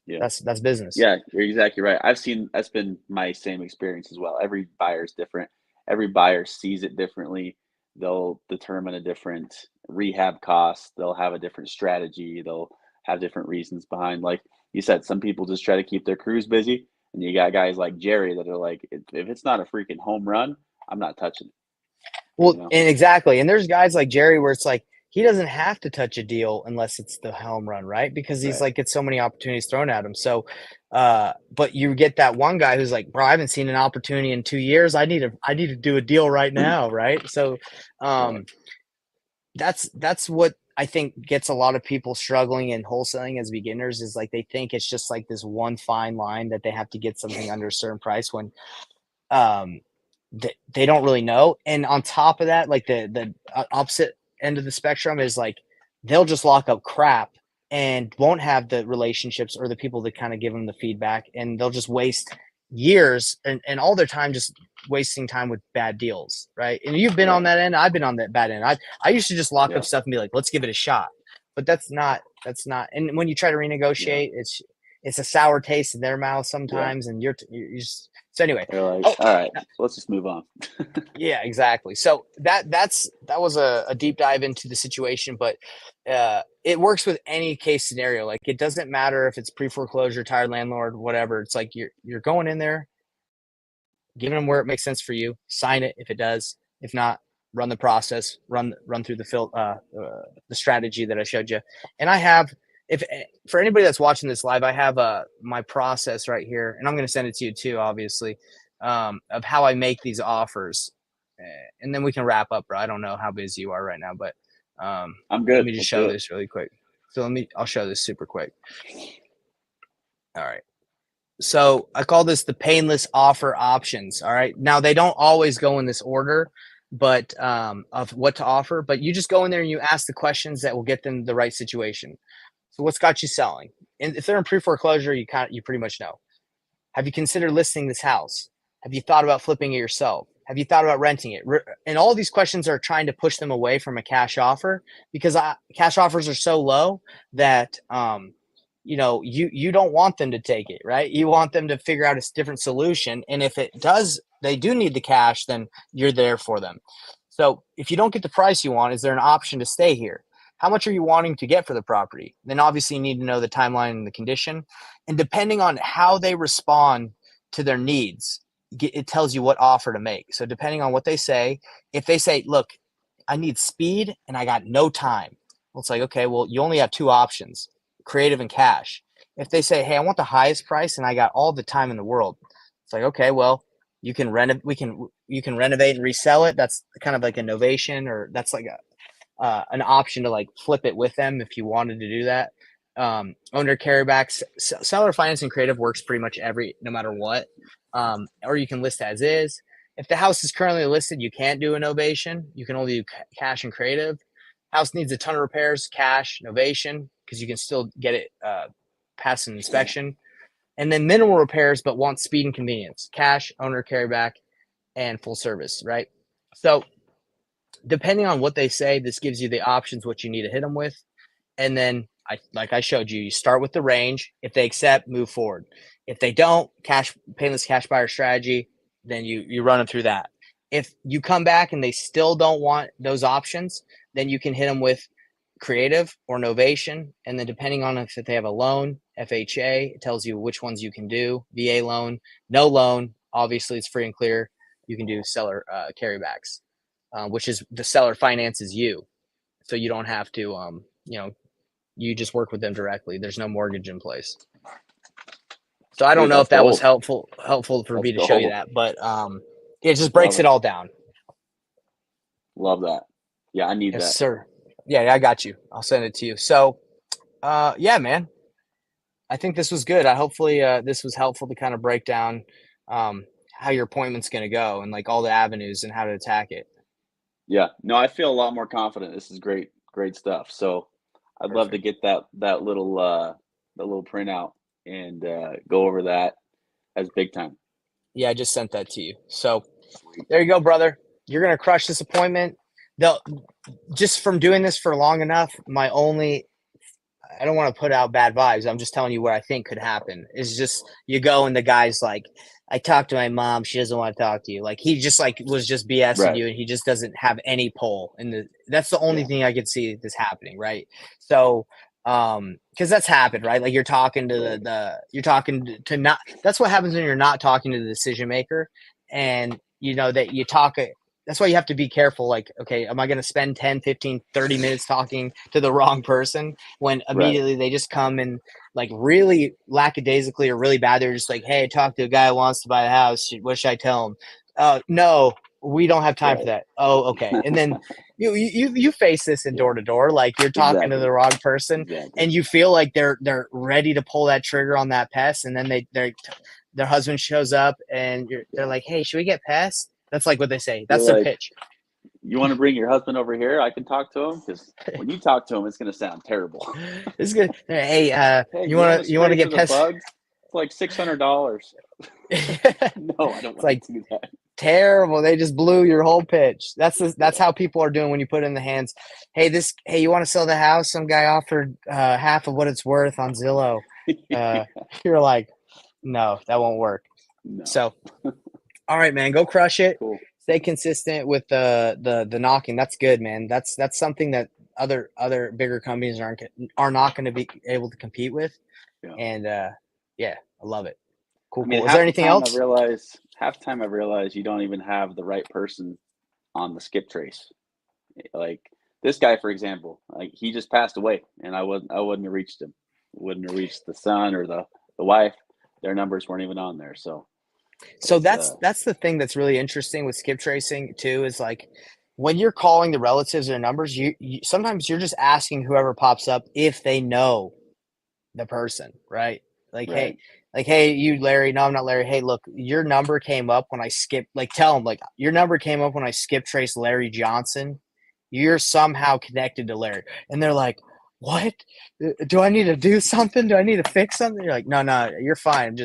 Yeah. That's business. Yeah. You're exactly right. I've seen that's been my same experience as well. Every buyer is different. Every buyer sees it differently. They'll determine a different rehab cost. They'll have a different strategy. They'll have different reasons behind. Like you said, some people just try to keep their crews busy, and you got guys like Jerry that are like, if it's not a freaking home run, I'm not touching it. You Well, know. and exactly. And there's guys like Jerry where it's like he doesn't have to touch a deal unless it's the home run, right? Because he's Right. like gets so many opportunities thrown at him. So but you get that one guy who's like, bro, I haven't seen an opportunity in 2 years. I need to do a deal right now, right? So Right. um that's what I think gets a lot of people struggling in wholesaling as beginners is like they think it's just like this one fine line that they have to get something under a certain price when um they don't really know. And on top of that, like the opposite end of the spectrum is like they'll just lock up crap and won't have the relationships or the people that kind of give them the feedback, and they'll just waste years and all their time just wasting time with bad deals, right? And you've been on Right. that end. I've been on that bad end. I used to just lock up Yeah. stuff and be like, let's give it a shot. But that's not. And when you try to Yeah. renegotiate, it's a sour taste in their mouth Yeah. sometimes, and you're just so anyway. They're like, Oh, all right, let's just move on. yeah, exactly. So that was a deep dive into the situation, but it works with any case scenario. Like it doesn't matter if it's pre-foreclosure, tired landlord, whatever. It's like you're going in there, giving them where it makes sense for you. Sign it if it does. If not, run the process. Run through the strategy that I showed you. And I have, if for anybody that's watching this live, I have my process right here, and I'm going to send it to you too, obviously, of how I make these offers. And then we can wrap up, bro. I don't know how busy you are right now, but I'm let good. me just Let's show do it. this really quick. So I'll show this super quick. All right. So I call this the painless offer options. All right. Now they don't always go in this order, but of what to offer. But you just go in there and you ask the questions that will get them the right situation. So what's got you selling? And if they're in pre-foreclosure, you pretty much know. Have you considered listing this house? Have you thought about flipping it yourself? Have you thought about renting it? And all these questions are trying to push them away from a cash offer because cash offers are so low that you don't want them to take it, right? You want them to figure out a different solution, and if they do need the cash, then you're there for them. So if you don't get the price you want, is there an option to stay here? How much are you wanting to get for the property? Then obviously you need to know the timeline and the condition, and depending on how they respond to their needs, it tells you what offer to make. So depending on what they say, if they say, look, I need speed and I got no time, well, it's like, okay, well, you only have two options, creative and cash. If they say, hey, I want the highest price and I got all the time in the world, it's like, okay, well, you can you can renovate and resell it. That's kind of like a novation, or that's like an option to like flip it with them if you wanted to do that. Owner carrybacks, seller financing creative works pretty much no matter what. Or you can list as is. If the house is currently listed, you can't do a novation. You can only do cash and creative. House needs a ton of repairs, cash, novation, because you can still get it past an inspection. And then minimal repairs, but want speed and convenience, cash, owner carryback, and full service, right? So depending on what they say, this gives you the options, what you need to hit them with. And then like I showed you, you start with the range. If they accept, move forward. If they don't, painless cash buyer strategy, then you run them through that. If you come back and they still don't want those options, then you can hit them with creative or novation. And then depending on if they have a loan, FHA, it tells you which ones you can do. VA loan, no loan, obviously it's free and clear. You can do seller carrybacks, which is the seller finances you. So you don't have to, you just work with them directly. There's no mortgage in place. So I don't Dude, know that's if that was gold. helpful for That's me to show you gold. that, but it just Love breaks it it. all down. Love that. Yeah, I need Yes, that. sir. Yeah, I got you. I'll send it to you. So, yeah, man, I think this was good. Hopefully this was helpful to kind of break down how your appointment's going to go and like all the avenues and how to attack it. Yeah. No, I feel a lot more confident. This is great, great stuff. So I'd love to Perfect. get that little printout and go over that as big time. Yeah, I just sent that to you. So Sweet. there you go, brother. You're going to crush this appointment. They'll just from doing this for long enough. I don't want to put out bad vibes. I'm just telling you what I think could happen. Is just you go and the guy's like, I talked to my mom. She doesn't want to talk to you. Like he just like was just BSing Right. you, and he just doesn't have any pull. And that's the only Yeah. thing I could see this happening, right? So, because that's happened, right? Like you're talking to Right. you're talking to not. That's what happens when you're not talking to the decision maker, and you know that you talk. That's why you have to be careful. Like, okay, am I going to spend 10, 15, 30 minutes talking to the wrong person? When Right. immediately they just come and like really lackadaisically or really bad. They're just like, hey, I talked to a guy who wants to buy a house. What should I tell him? No, we don't have time for Right. that. Oh, okay. And then you face this in Yeah. door to door, like you're talking to Exactly. the wrong person, Exactly. and you feel like they're ready to pull that trigger on that pest, and then their husband shows up, and they're Yeah. like, hey, should we get pest? That's like what they say. You're That's their like, pitch. You want to bring your husband over here? I can talk to him, because when you talk to him, it's going to sound terrible. It's good. Hey, Hey, you you want want to to you want spray to for get the pest? bugs? It's like $600. No, I don't It's want like to do that. terrible. They just blew your whole pitch. That's how people are doing when you put it in the hands. Hey, you want to sell the house? Some guy offered half of what it's worth on Zillow. Uh, you're like, no, that won't work. No. So, all right, man, go crush it. Cool. Stay consistent with the knocking. That's good, man. That's something that other bigger companies are not going to be able to compete with. Yeah. And yeah, I love it. Cool, I mean, cool. Is there anything else? half the time I've realized you don't even have the right person on the skip trace. Like this guy, for example, like he just passed away, and I wouldn't have reached him. Wouldn't have reached the son or the wife. Their numbers weren't even on there. So So it's that's the thing that's really interesting with skip tracing too, is like when you're calling the relatives or numbers, you sometimes you're just asking whoever pops up if they know the person, right? Like, hey, right. you Larry. No, I'm not Larry. Hey, look, your number came up when I skipped. Like, tell them, like, your number came up when I skip traced Larry Johnson. You're somehow connected to Larry, and they're like, "What? Do I need to do something? Do I need to fix something?" You're like, "No, you're fine. I'm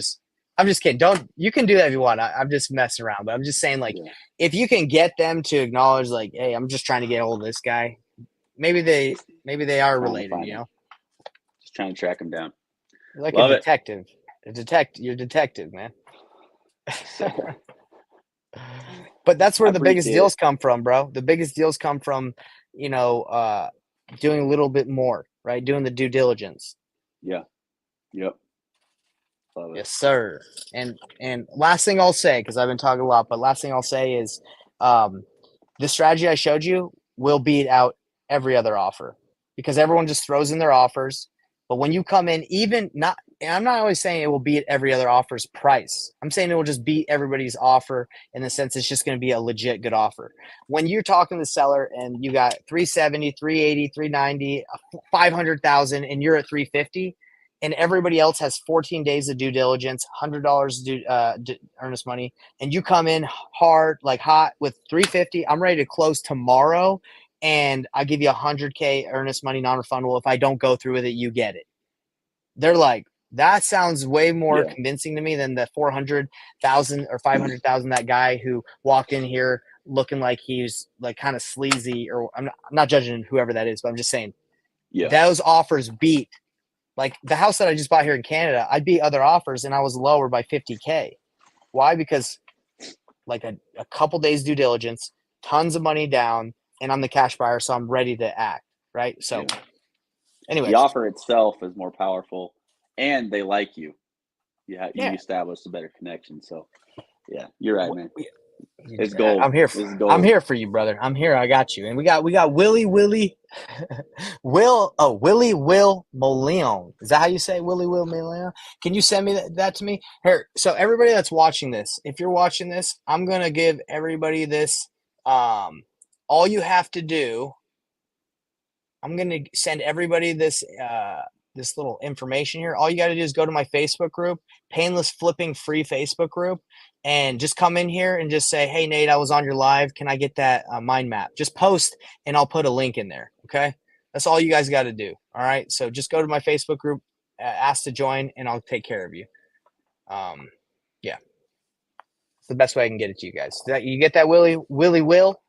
just kidding. Don't you can do that if you want. I'm just messing around, but I'm just saying, like, Yeah. if you can get them to acknowledge, like, hey, I'm just trying to get hold of this guy. Maybe they are Trying to related, find you him. know." Just trying to track him down. You're like a Love it. detective. You're a detective, man. Sir. But that's I where the biggest appreciate it. deals come from, bro. The biggest deals come from, you know, doing a little bit more, right? Doing the due diligence. Yeah. Yep. Love it. Yes, sir. And last thing I'll say, because I've been talking a lot, but last thing I'll say is um, the strategy I showed you will beat out every other offer because everyone just throws in their offers. But when you come in, even not, and I'm not always saying it will beat every other offer's price. I'm saying it will just beat everybody's offer in the sense it's just going to be a legit good offer. When you're talking to the seller and you got 370, 380, 390, 500,000, and you're at 350, and everybody else has 14 days of due diligence, $100 earnest money, and you come in hard, like hot with 350, I'm ready to close tomorrow, and I give you 100K earnest money non-refundable. If I don't go through with it, you get it. They're like, that sounds way more Yeah. convincing to me than the 400,000 or 500,000 that guy who walked in here looking like he's like kind of sleazy. Or I'm not judging whoever that is, but I'm just saying Yeah. those offers beat. Like the house that I just bought here in Canada, I beat other offers and I was lower by 50K. Why? Because like a couple days due diligence, tons of money down, and I'm the cash buyer, so I'm ready to act. Right. So, Yeah. The anyways, offer itself is more powerful, and they like you. You yeah, established a better connection. So yeah, you're right, man. w- It's gold. I'm here. It's I'm gold. here for you, brother. I'm here. I got you. And we got Willie Will Moleon. Is that how you say Willie Will Moleon? Can you send me that to me? Here. So everybody that's watching this, if you're watching this, I'm gonna give everybody this. All you have to do, I'm gonna send everybody this little information here. All you got to do is go to my Facebook group, Painless Flipping Free Facebook group, and just come in here and just say, "Hey Nate, I was on your live. Can I get that mind map?" Just post, and I'll put a link in there. Okay, that's all you guys got to do. All right, so just go to my Facebook group, ask to join, and I'll take care of you. Yeah, it's the best way I can get it to you guys. You get that, Willie Will?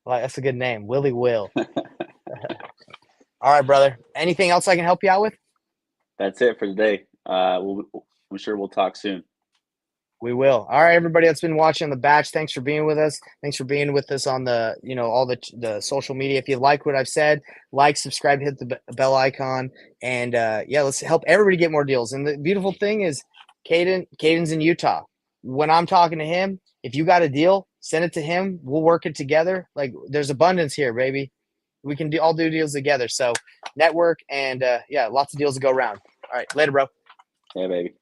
Well, that's a good name, Willie Will. All right, brother. Anything else I can help you out with? That's it for today. I'm sure we'll talk soon. We will. All right, everybody that's been watching the batch. Thanks for being with us. Thanks for being with us on the, all the social media. If you like what I've said, like, subscribe, hit the bell icon, and yeah, let's help everybody get more deals. And the beautiful thing is, Caden's in Utah. When I'm talking to him, if you got a deal, send it to him. We'll work it together. Like there's abundance here, baby. We can all do deals together. So network and yeah, lots of deals to go around. All right, later, bro. Yeah, baby.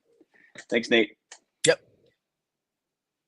Thanks, Nate.